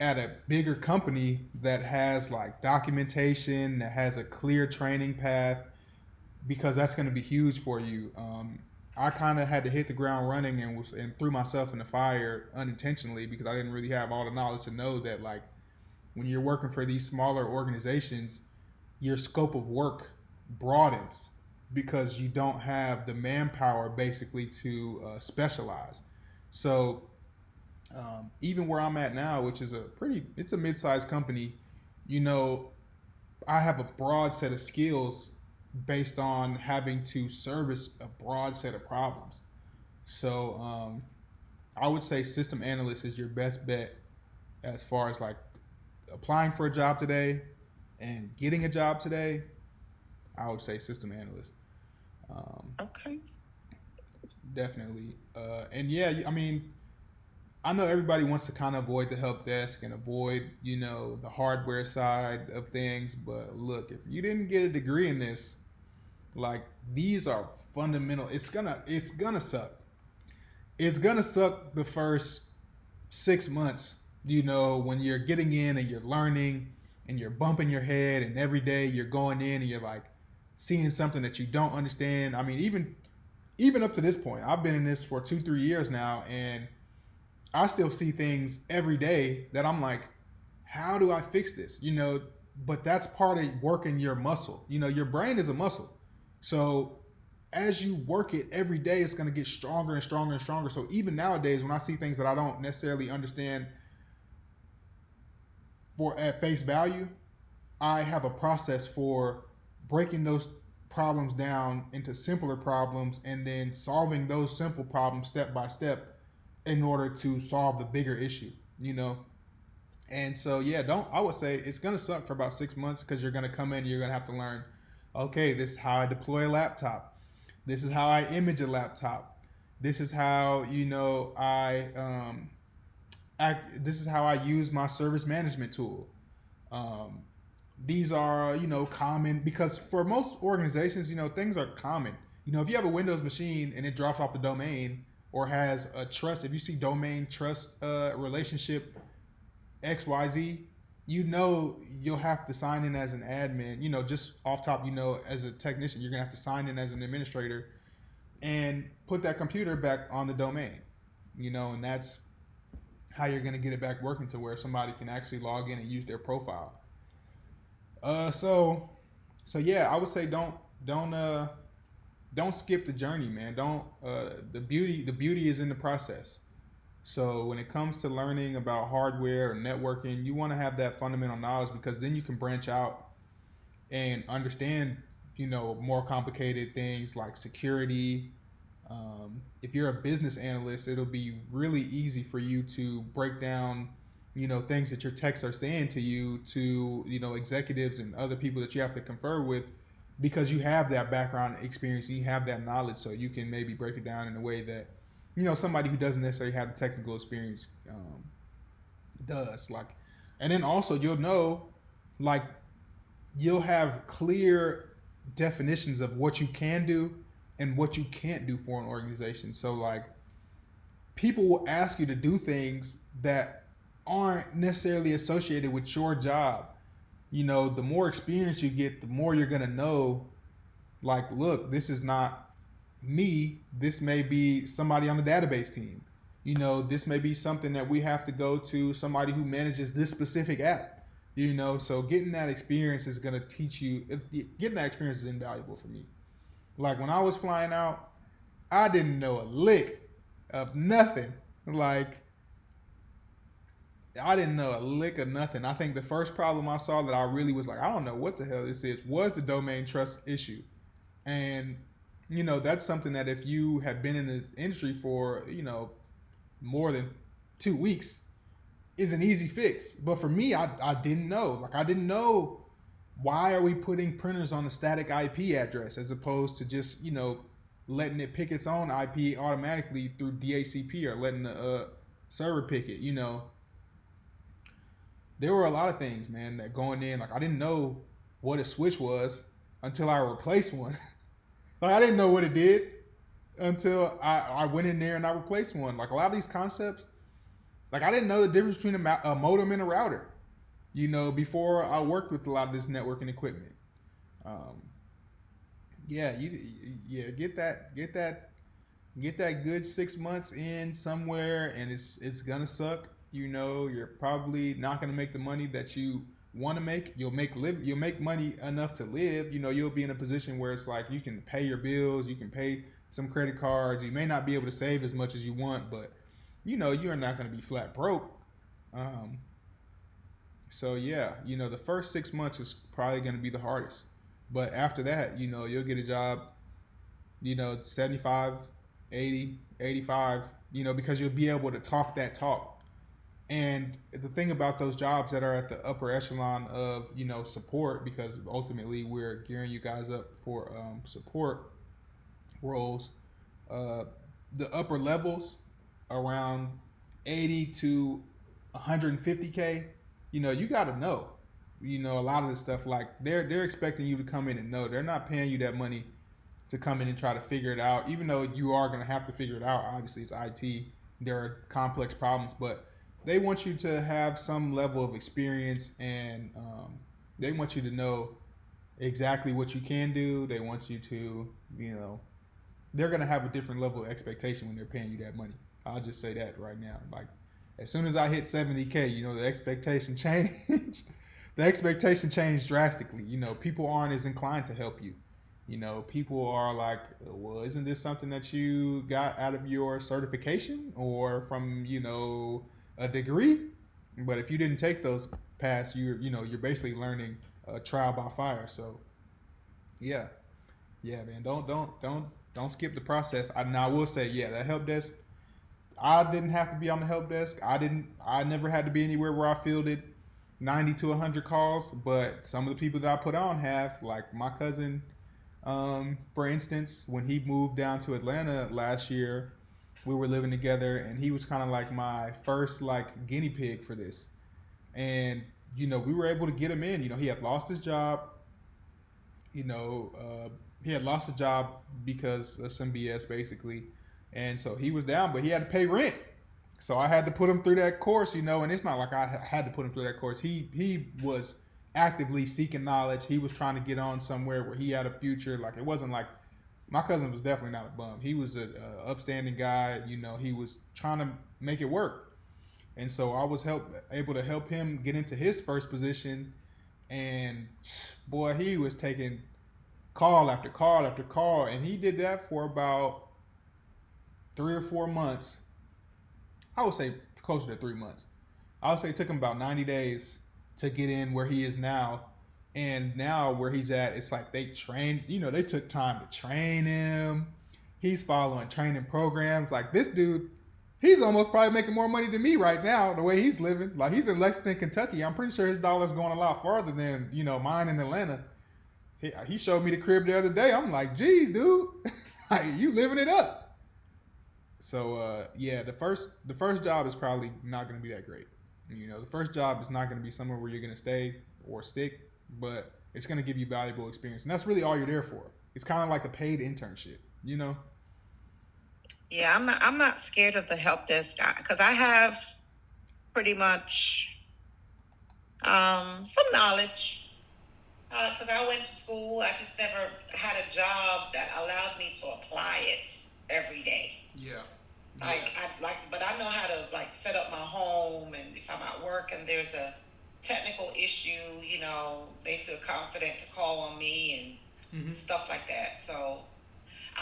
at a bigger company that has like documentation, that has a clear training path, because that's going to be huge for you. I kind of had to hit the ground running and threw myself in the fire unintentionally because I didn't really have all the knowledge to know that like when you're working for these smaller organizations, your scope of work broadens because you don't have the manpower basically to specialize. So even where I'm at now, which is it's a mid-sized company, you know, I have a broad set of skills based on having to service a broad set of problems. So I would say system analyst is your best bet as far as like applying for a job today and getting a job today. I would say system analyst. Um, Okay. Definitely. And yeah, I mean, I know everybody wants to kind of avoid the help desk and avoid, you know, the hardware side of things. But look, if you didn't get a degree in this, like these are fundamental. It's gonna suck. It's gonna suck the first 6 months, you know, when you're getting in and you're learning and you're bumping your head and every day you're going in and you're like seeing something that you don't understand. I mean, even up to this point, I've been in this for 2 3 years now, and I still see things every day that I'm like, how do I fix this? You know, but that's part of working your muscle. You know, your brain is a muscle. So as you work it every day, it's going to get stronger and stronger and stronger. So even nowadays, when I see things that I don't necessarily understand for at face value, I have a process for breaking those problems down into simpler problems and then solving those simple problems step by step in order to solve the bigger issue, you know? And so, yeah, I would say it's going to suck for about 6 months because you're going to come in and you're going to have to learn, okay, this is how I deploy a laptop. This is how I image a laptop. This is how, you know, this is how I use my service management tool. Um, these are, you know, common because for most organizations, you know, things are common. You know, if you have a Windows machine and it drops off the domain or has a trust, if you see domain trust relationship XYZ, you know, you'll have to sign in as an admin. You know, just off top, you know, as a technician, you're gonna have to sign in as an administrator and put that computer back on the domain. You know, and that's how you're gonna get it back working to where somebody can actually log in and use their profile. Uh, so, so yeah, I would say don't skip the journey, man. Don't the beauty is in the process. So when it comes to learning about hardware or networking, you want to have that fundamental knowledge because then you can branch out and understand, you know, more complicated things like security. If you're a business analyst, it'll be really easy for you to break down, you know, things that your techs are saying to you to, you know, executives and other people that you have to confer with because you have that background experience and you have that knowledge, so you can maybe break it down in a way that, you know, somebody who doesn't necessarily have the technical experience does. Like, and then also you'll know, like, you'll have clear definitions of what you can do and what you can't do for an organization. So like, people will ask you to do things that aren't necessarily associated with your job. You know, the more experience you get, the more you're gonna know, like, look, this is not me. This may be somebody on the database team. You know, this may be something that we have to go to somebody who manages this specific app. You know, so getting that experience is gonna teach you. Getting that experience is invaluable for me. Like when I was flying out, I didn't know a lick of nothing. Like I didn't know a lick of nothing. I think the first problem I saw that I really was like, I don't know what the hell this is, was the domain trust issue. And, you know, that's something that if you have been in the industry for, you know, more than 2 weeks, is an easy fix. But for me, I didn't know. Like, I didn't know, why are we putting printers on a static IP address as opposed to just, you know, letting it pick its own IP automatically through DHCP or letting the server pick it, you know. There were a lot of things, man, that going in, like I didn't know what a switch was until I replaced one. Like I didn't know what it did until I went in there and I replaced one. Like a lot of these concepts, Like I didn't know the difference between a modem and a router. Before I worked with a lot of this networking equipment. Um, yeah, yeah, get that good 6 months in somewhere, and it's gonna suck. You're probably not gonna make the money that you want to make. You'll make money enough to live. You'll be in a position where it's like you can pay your bills, you can pay some credit cards. You may not be able to save as much as you want, but you're not gonna be flat broke. Um, so yeah, the first 6 months is probably gonna be the hardest, but after that, you'll get a job 75, 80, 85, because you'll be able to talk that talk. And the thing about those jobs that are at the upper echelon of, support, because ultimately we're gearing you guys up for support roles, uh, the upper levels around 80 to 150K, you got to know, a lot of this stuff, like they're expecting you to come in and know. They're not paying you that money to come in and try to figure it out, even though you are going to have to figure it out. Obviously, it's IT. There are complex problems, but they want you to have some level of experience, and they want you to know exactly what you can do. They want you to, they're going to have a different level of expectation when they're paying you that money. I'll just say that right now. Like, as soon as I hit 70K, the expectation changed. The expectation changed drastically. People aren't as inclined to help you. People are like, well, isn't this something that you got out of your certification or from, a degree? But if you didn't take those paths, you're basically learning trial by fire. So, yeah, man, don't skip the process. I will say, yeah, that help desk. I didn't have to be on the help desk. I never had to be anywhere where I fielded 90 to 100 calls. But some of the people that I put on have, like my cousin. For instance, when he moved down to Atlanta last year, we were living together, and he was kind of like my first like guinea pig for this. And we were able to get him in. He had lost his job. He had lost a job because of some BS basically, and so he was down, but he had to pay rent. So I had to put him through that course, and it's not like I had to put him through that course. He was actively seeking knowledge. He was trying to get on somewhere where he had a future. Like, it wasn't like, my cousin was definitely not a bum. He was a upstanding guy. He was trying to make it work. And so I was able to help him get into his first position. And boy, he was taking call after call after call. And he did that for about 3 or 4 months. I would say closer to 3 months. I would say it took him about 90 days to get in where he is now. And now where he's at, it's like they trained, they took time to train him. He's following training programs. Like, this dude, he's almost probably making more money than me right now, the way he's living. Like, he's in Lexington, Kentucky. I'm pretty sure his dollar's going a lot farther than, mine in Atlanta. He showed me the crib the other day. I'm like, geez, dude, like, you living it up. So, yeah, the first job is probably not going to be that great. The first job is not going to be somewhere where you're going to stay or stick, but it's going to give you valuable experience. And that's really all you're there for. It's kind of like a paid internship, Yeah, I'm not scared of the help desk guy, because I have pretty much some knowledge, because I went to school. I just never had a job that allowed me to apply it every day. Yeah. But I know how to like set up my home, and if I'm at work and there's a technical issue, they feel confident to call on me and stuff like that. So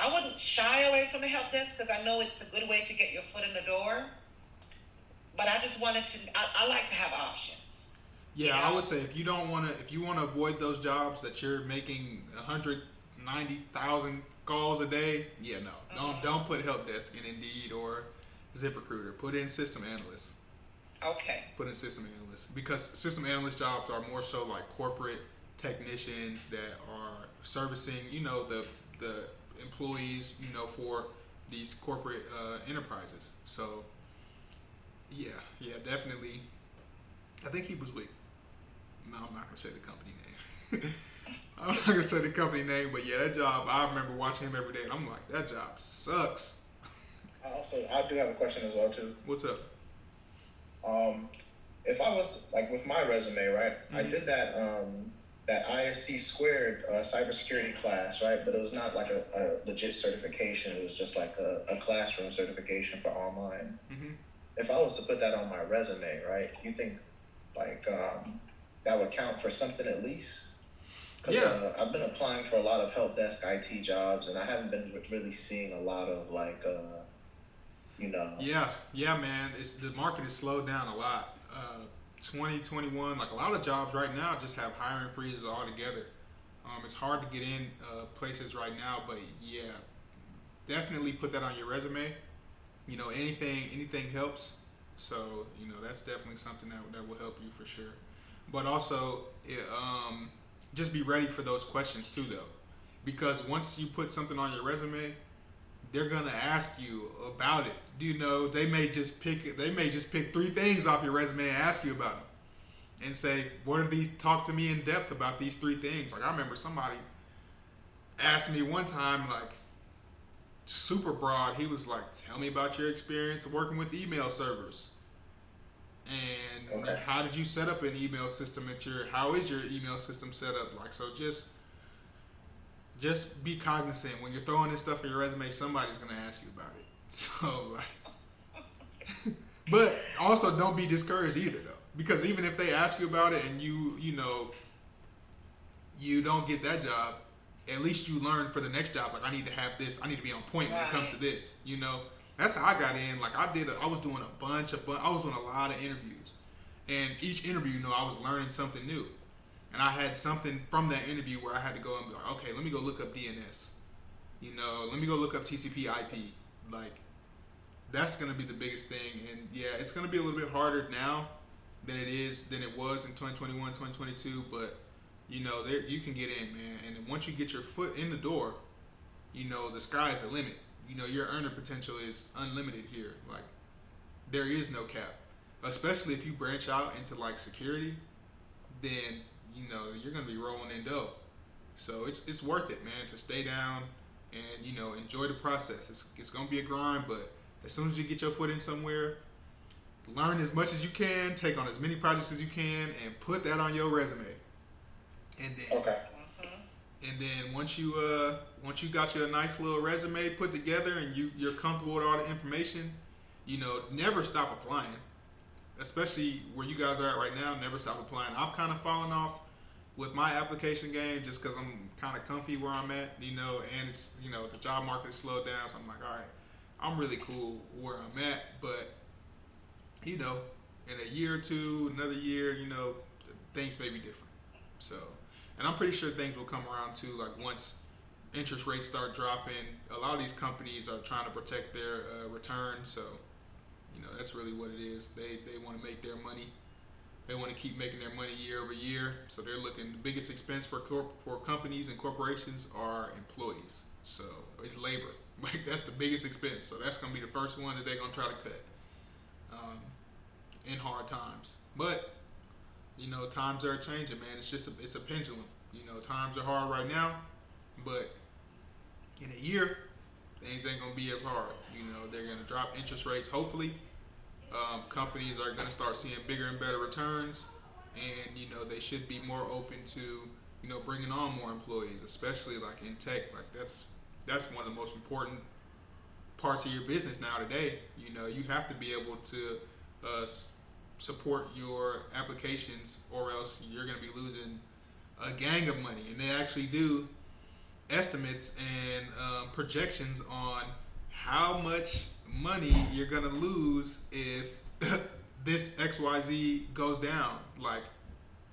I wouldn't shy away from the help desk, because I know it's a good way to get your foot in the door. But I just wanted to. I like to have options. Yeah, I would say if you want to avoid those jobs that you're making 190,000 calls a day, yeah, no, don't put help desk in Indeed or ZipRecruiter. Put in system analyst. Okay. Put in system analyst, because system analyst jobs are more so like corporate technicians that are servicing, the employees, for these corporate enterprises. So yeah, definitely. I think he was with. No, I'm not gonna say the company name. I'm not gonna say the company name, but yeah, that job, I remember watching him every day, and I'm like, that job sucks. Also, I do have a question as well too. What's up? Um, if I was like with my resume, right, I did that ISC squared cybersecurity class, right, but it was not like a legit certification. It was just like a classroom certification for online. Mm-hmm. If I was to put that on my resume, right, you think like that would count for something at least? Because Yeah. I've been applying for a lot of help desk IT jobs, and I haven't been really seeing a lot of like, you know, Yeah, man. It's the market has slowed down a lot. 2021, like a lot of jobs right now, just have hiring freezes altogether. It's hard to get in places right now, but yeah, definitely put that on your resume. Anything helps. So that's definitely something that will help you for sure. But also, just be ready for those questions too, though, because once you put something on your resume, they're gonna ask you about it. They may just pick three things off your resume and ask you about them and say, "What are these? Talk to me in depth about these three things." Like I remember somebody asked me one time, like super broad. He was like, "Tell me about your experience working with email servers, and okay, how did you set up an email system at your? How is your email system set up? Like so, just be cognizant when you're throwing this stuff in your resume. Somebody's gonna ask you about it. So, but also don't be discouraged either, though, because even if they ask you about it and you don't get that job, at least you learn for the next job. Like I need to have this. I need to be on point when it comes to Right. this. That's how I got in. Like I was doing I was doing a lot of interviews, and each interview, I was learning something new. And I had something from that interview where I had to go and be like, okay, let me go look up DNS. Let me go look up TCP/IP. Like that's gonna be the biggest thing. And yeah, it's gonna be a little bit harder now than it was in 2021, 2022. But there you can get in, man. And then once you get your foot in the door, the sky is the limit. Your earner potential is unlimited here. Like there is no cap, especially if you branch out into like security. Then you're gonna be rolling in dough. So it's worth it, man, to stay down and enjoy the process. It's gonna be a grind, but as soon as you get your foot in somewhere, learn as much as you can, take on as many projects as you can, and put that on your resume. And then okay. once you got your nice little resume put together and you're comfortable with all the information, never stop applying. Especially where you guys are at right now, never stop applying. I've kind of fallen off with my application game just because I'm kind of comfy where I'm at, and it's, the job market is slowed down. So I'm like, all right, I'm really cool where I'm at. But, in a year or two, another year, things may be different. So, and I'm pretty sure things will come around too. Like once interest rates start dropping, a lot of these companies are trying to protect their returns. So, that's really what it is. They want to make their money. They want to keep making their money year over year. So they're looking. The biggest expense for companies and corporations are employees. So it's labor. Like that's the biggest expense. So that's gonna be the first one that they're gonna try to cut in hard times. But times are changing, man. It's a pendulum. Times are hard right now, but in a year, things ain't gonna be as hard. They're gonna drop interest rates. Hopefully, companies are gonna start seeing bigger and better returns, and they should be more open to bringing on more employees, especially like in tech. Like that's one of the most important parts of your business now today. You have to be able to support your applications, or else you're gonna be losing a gang of money. And they actually do estimates and projections on how much money you're gonna lose if this XYZ goes down. Like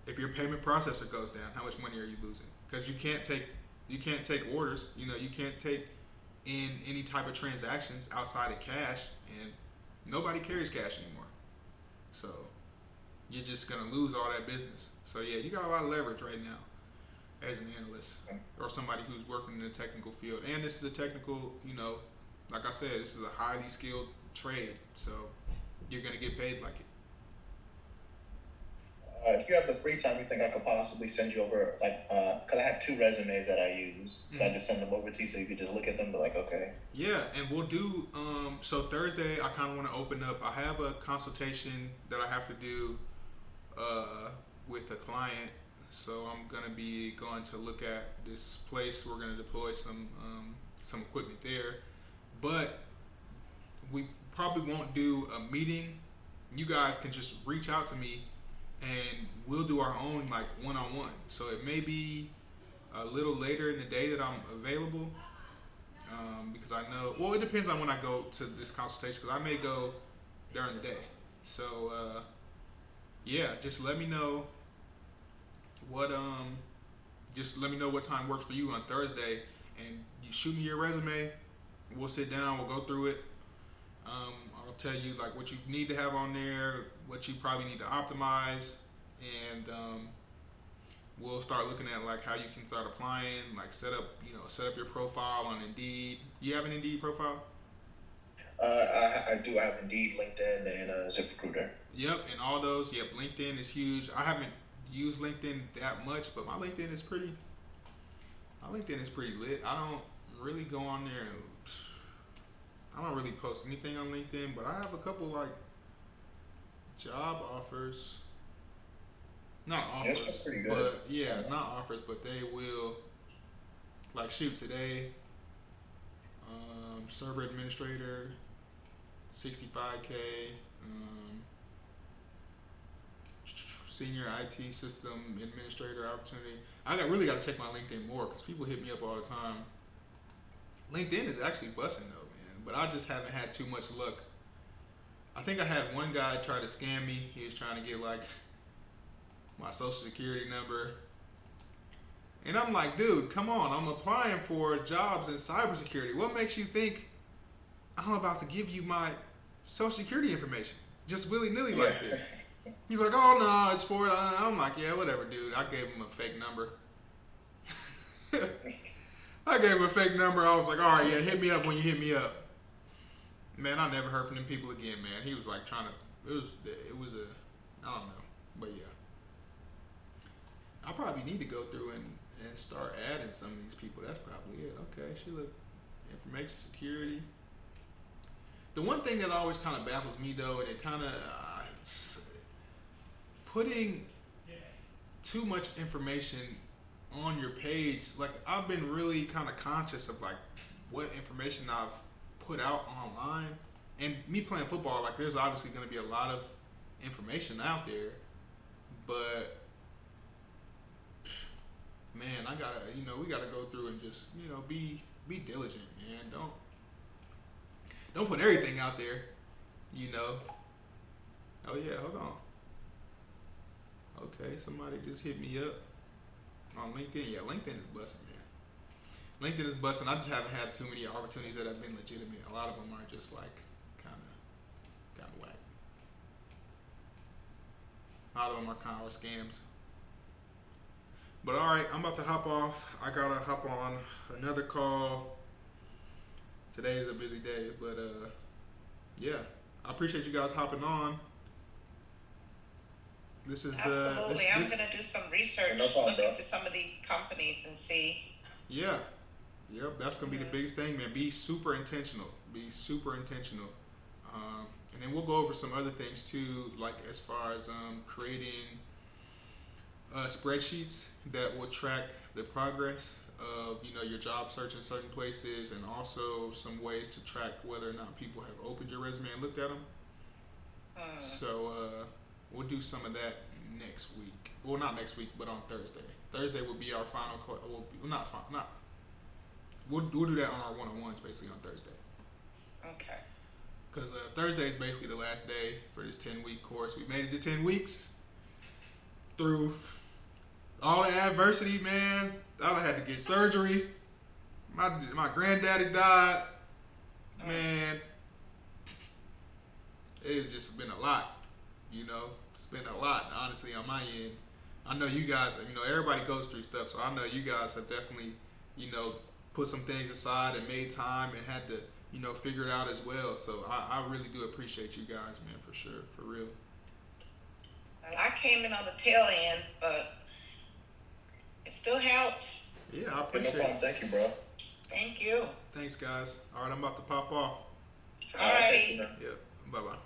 if your payment processor goes down, how much money are you losing? Because you can't take orders. You can't take in any type of transactions outside of cash, and nobody carries cash anymore. So you're just gonna lose all that business. So yeah, you got a lot of leverage right now as an analyst or somebody who's working in the technical field. And this is a technical, like I said, this is a highly skilled trade. So you're gonna get paid like it. If you have the free time, you think I could possibly send you over, like, because I have two resumes that I use. Could I Mm-hmm. just send them over to you so you could just look at them and be like, okay? Yeah, and we'll do. So Thursday, I kind of want to open up. I have a consultation that I have to do with a client. So I'm gonna be going to look at this place. We're gonna deploy some equipment there, but we probably won't do a meeting. You guys can just reach out to me, and we'll do our own like one-on-one. So it may be a little later in the day that I'm available, because I know. Well, it depends on when I go to this consultation, because I may go during the day. So yeah, just let me know what just let me know what time works for you on Thursday, and you shoot me your resume. We'll sit down. We'll go through it. I'll tell you like what you need to have on there, what you probably need to optimize, and we'll start looking at like how you can start applying, like set up your profile on Indeed. You have an Indeed profile? I do. I have Indeed, LinkedIn, and ZipRecruiter. Yep, and all those. Yep, LinkedIn is huge. I haven't used LinkedIn that much, but my LinkedIn is pretty lit. I don't really go on there and I don't really post anything on LinkedIn, but I have a couple like job offers. Not That's offers, pretty good. but yeah, not offers, but they will like shoot today. Server administrator, 65K. Senior IT system administrator opportunity. Really got to check my LinkedIn more because people hit me up all the time. LinkedIn is actually busting though, man, but I just haven't had too much luck. I think I had one guy try to scam me. He was trying to get like my social security number. And I'm like, dude, come on. I'm applying for jobs in cybersecurity. What makes you think I'm about to give you my social security information just willy-nilly like this? He's like, oh, no, it's for it. I'm like, yeah, whatever, dude. I gave him a fake number. I gave him a fake number. I was like, all right, yeah, hit me up when you hit me up. Man, I never heard from them people again, man. He was like trying to, it was I don't know. But yeah. I probably need to go through and start adding some of these people. That's probably it. Okay, she look information security. The one thing that always kind of baffles me though, and it kind of putting too much information on your page. Like I've been really kind of conscious of like what information I've put out online, and me playing football. Like there's obviously going to be a lot of information out there, but man, we gotta go through and just, be diligent, man. Don't put everything out there, Oh yeah, hold on. Okay, somebody just hit me up on LinkedIn. Yeah, LinkedIn is busting, man. LinkedIn is busting. I just haven't had too many opportunities that have been legitimate. A lot of them are just like kind of whack. A lot of them are kind of scams. But all right, I'm about to hop off. I gotta hop on another call. Today is a busy day, but yeah, I appreciate you guys hopping on. This is Absolutely. I'm gonna do some research, No problem, look bro. into some of these companies and see. Yeah, yep. That's gonna be the biggest thing, man. Be super intentional. Be super intentional. And then we'll go over some other things too, like as far as creating spreadsheets that will track the progress of your job search in certain places, and also some ways to track whether or not people have opened your resume and looked at them. So we'll do some of that next week. Well, not next week, but on Thursday. Thursday will be our final. We'll do that on our one-on-ones basically on Thursday. Okay. Because Thursday is basically the last day for this 10-week course. We made it to 10 weeks through all the adversity, man. I had to get surgery. My granddaddy died. Man, it's just been a lot. It's been a lot, honestly, on my end. I know you guys, everybody goes through stuff, so I know you guys have definitely, put some things aside and made time and had to, figure it out as well. So I really do appreciate you guys, man, for sure, for real. Well, I came in on the tail end, but it still helped. Yeah, I No appreciate problem. it. Thank you, bro. Thank you. Thanks, guys. All right, I'm about to pop off. All righty. Yep. Bye bye.